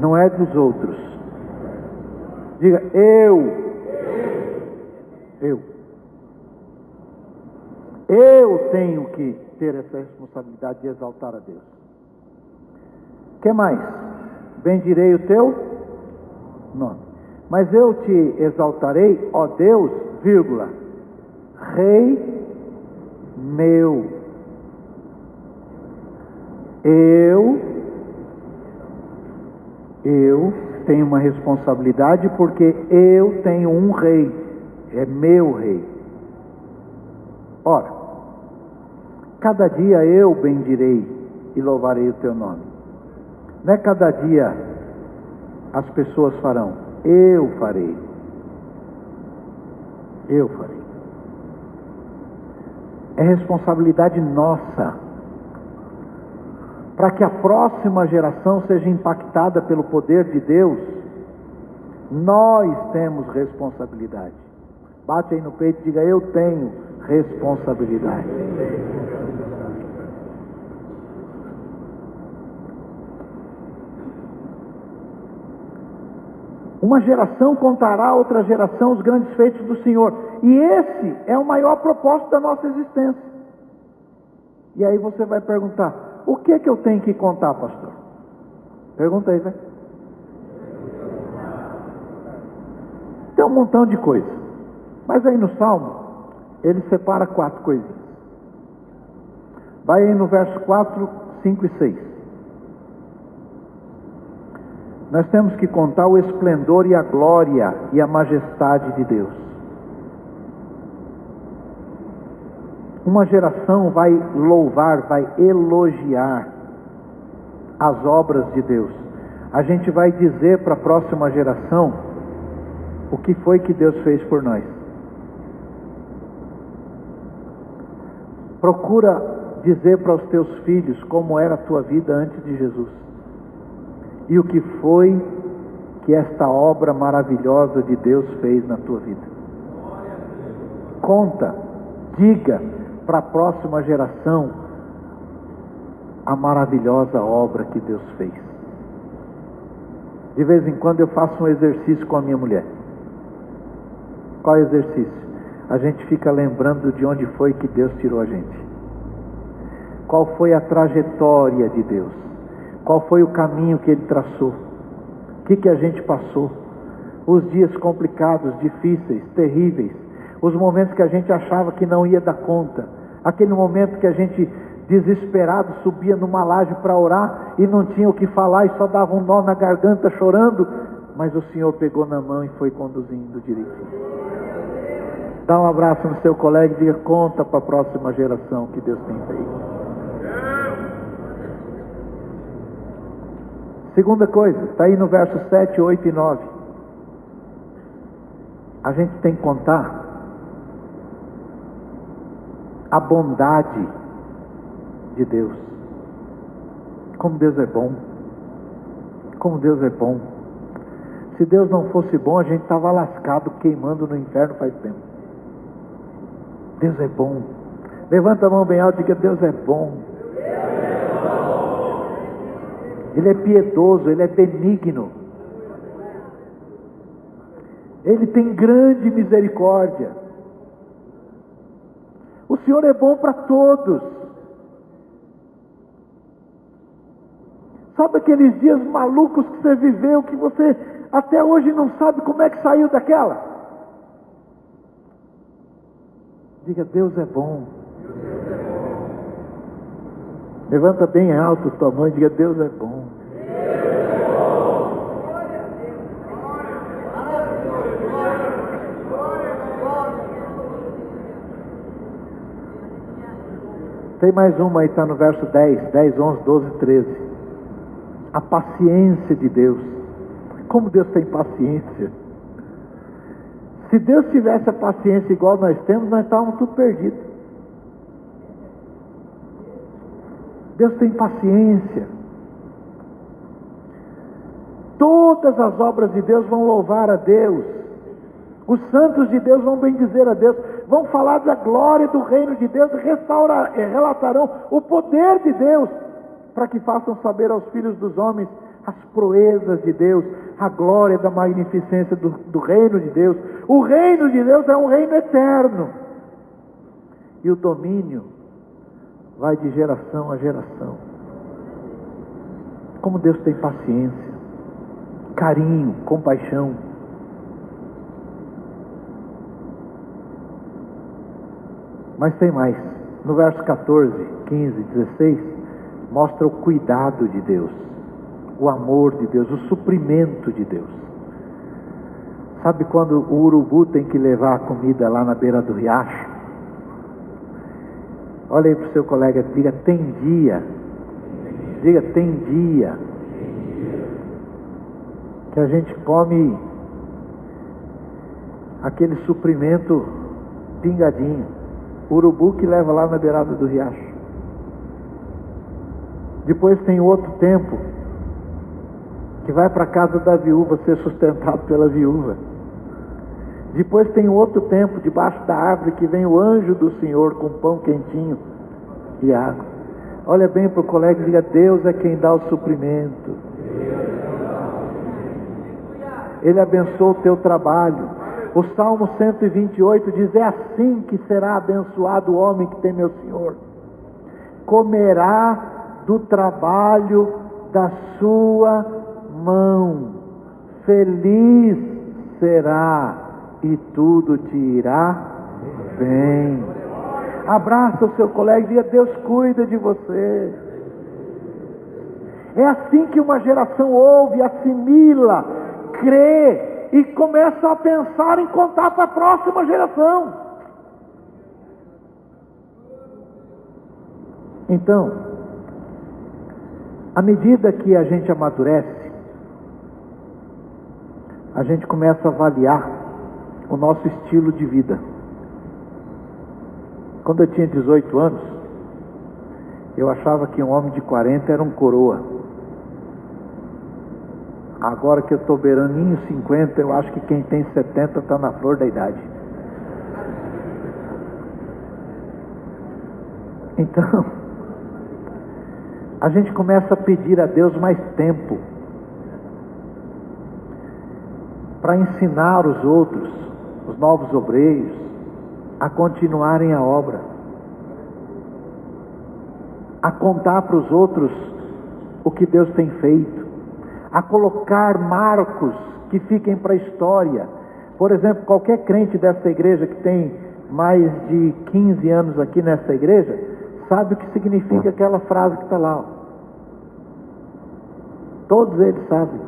não é dos outros. Diga: eu. Eu tenho que ter essa responsabilidade de exaltar a Deus. O que mais? Bendirei o teu nome. Mas eu te exaltarei, ó Deus, vírgula, Rei meu. Eu tenho uma responsabilidade porque eu tenho um rei, é meu rei. Ora, Cada dia eu bendirei e louvarei o teu nome. Não é cada dia as pessoas farão, eu farei. Eu farei. É responsabilidade nossa, para que a próxima geração seja impactada pelo poder de Deus. Nós temos responsabilidade. Bate aí no peito e diga: eu tenho responsabilidade. Uma geração contará a outra geração os grandes feitos do Senhor. E esse é o maior propósito da nossa existência. E aí você vai perguntar: o que é que eu tenho que contar, pastor? Pergunta aí, velho. Tem um montão de coisa. Mas aí no Salmo, ele separa 4 coisinhas. Vai aí no verso 4, 5 e 6. Nós temos que contar o esplendor e a glória e a majestade de Deus. Uma geração vai louvar, vai elogiar as obras de Deus. A gente vai dizer para a próxima geração o que foi que Deus fez por nós. Procura dizer para os teus filhos como era a tua vida antes de Jesus. E o que foi que esta obra maravilhosa de Deus fez na tua vida. Conta, diga para a próxima geração a maravilhosa obra que Deus fez. De vez em quando eu faço um exercício com a minha mulher. Qual exercício? A gente fica lembrando de onde foi que Deus tirou a gente. Qual foi a trajetória de Deus? Qual foi o caminho que Ele traçou? O que a gente passou? Os dias complicados, difíceis, terríveis. Os momentos que a gente achava que não ia dar conta. Aquele momento que a gente, desesperado, subia numa laje para orar e não tinha o que falar e só dava um nó na garganta chorando. Mas o Senhor pegou na mão e foi conduzindo direitinho. Dá um abraço no seu colega e diga: conta para a próxima geração que Deus tem feito. Segunda coisa, está aí no verso 7, 8 e 9. A gente tem que contar a bondade de Deus. Como Deus é bom. Como Deus é bom. Se Deus não fosse bom, a gente estava lascado, queimando no inferno faz tempo. Deus é bom. Levanta a mão bem alta e diga: Deus é bom. Ele é piedoso, Ele é benigno. Ele tem grande misericórdia. O Senhor é bom para todos. Sabe aqueles dias malucos que você viveu, que você até hoje não sabe como é que saiu daquela? Diga: Deus é bom. Levanta bem alto tua mão e diga: Deus é bom. Tem mais uma aí, está no verso 10, 11, 12, 13. A paciência de Deus. Como Deus tem paciência. Se Deus tivesse a paciência igual nós temos, nós estávamos tudo perdidos. Deus tem paciência. Todas as obras de Deus vão louvar a Deus. Os santos de Deus vão bendizer a Deus. Vão falar da glória do reino de Deus e relatarão o poder de Deus, para que façam saber aos filhos dos homens as proezas de Deus, a glória da magnificência do reino de Deus. O reino de Deus é um reino eterno. E o domínio vai de geração a geração. Como Deus tem paciência, carinho, compaixão. Mas tem mais. No verso 14, 15, 16, mostra o cuidado de Deus, o amor de Deus, o suprimento de Deus. Sabe quando o urubu tem que levar a comida lá na beira do riacho? Olha aí para o seu colega, diga, tem dia. Diga, tem dia que a gente come aquele suprimento pingadinho, urubu que leva lá na beirada do riacho. Depois tem outro tempo que vai para a casa da viúva ser sustentado pela viúva. Depois tem outro tempo debaixo da árvore que vem o anjo do Senhor com pão quentinho e água. Olha bem para o colega e diga, Deus é quem dá o suprimento. Ele abençoa o teu trabalho. O Salmo 128 diz, é assim que será abençoado o homem que teme ao Senhor. Comerá do trabalho da sua mão. Feliz será e tudo te irá bem. Abraça o seu colega e diga, Deus cuida de você. É assim que uma geração ouve, assimila, crê e começa a pensar em contar para a próxima geração. Então, à medida que a gente amadurece, a gente começa a avaliar o nosso estilo de vida. Quando eu tinha 18 anos, eu achava que um homem de 40 era um coroa. Agora que eu estou beirando 50, eu acho que quem tem 70 está na flor da idade. Então, a gente começa a pedir a Deus mais tempo para ensinar os outros, os novos obreiros, a continuarem a obra, a contar para os outros o que Deus tem feito, a colocar marcos que fiquem para a história. Por exemplo, qualquer crente dessa igreja que tem mais de 15 anos aqui nessa igreja, sabe o que significa aquela frase que está lá, ó. Todos eles sabem.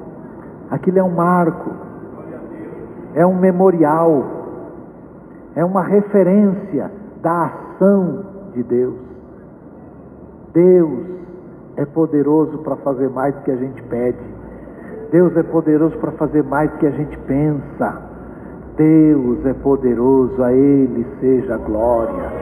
Aquilo é um marco, é um memorial, é uma referência da ação de Deus. Deus é poderoso para fazer mais do que a gente pede. Deus é poderoso para fazer mais do que a gente pensa. Deus é poderoso, a Ele seja a glória.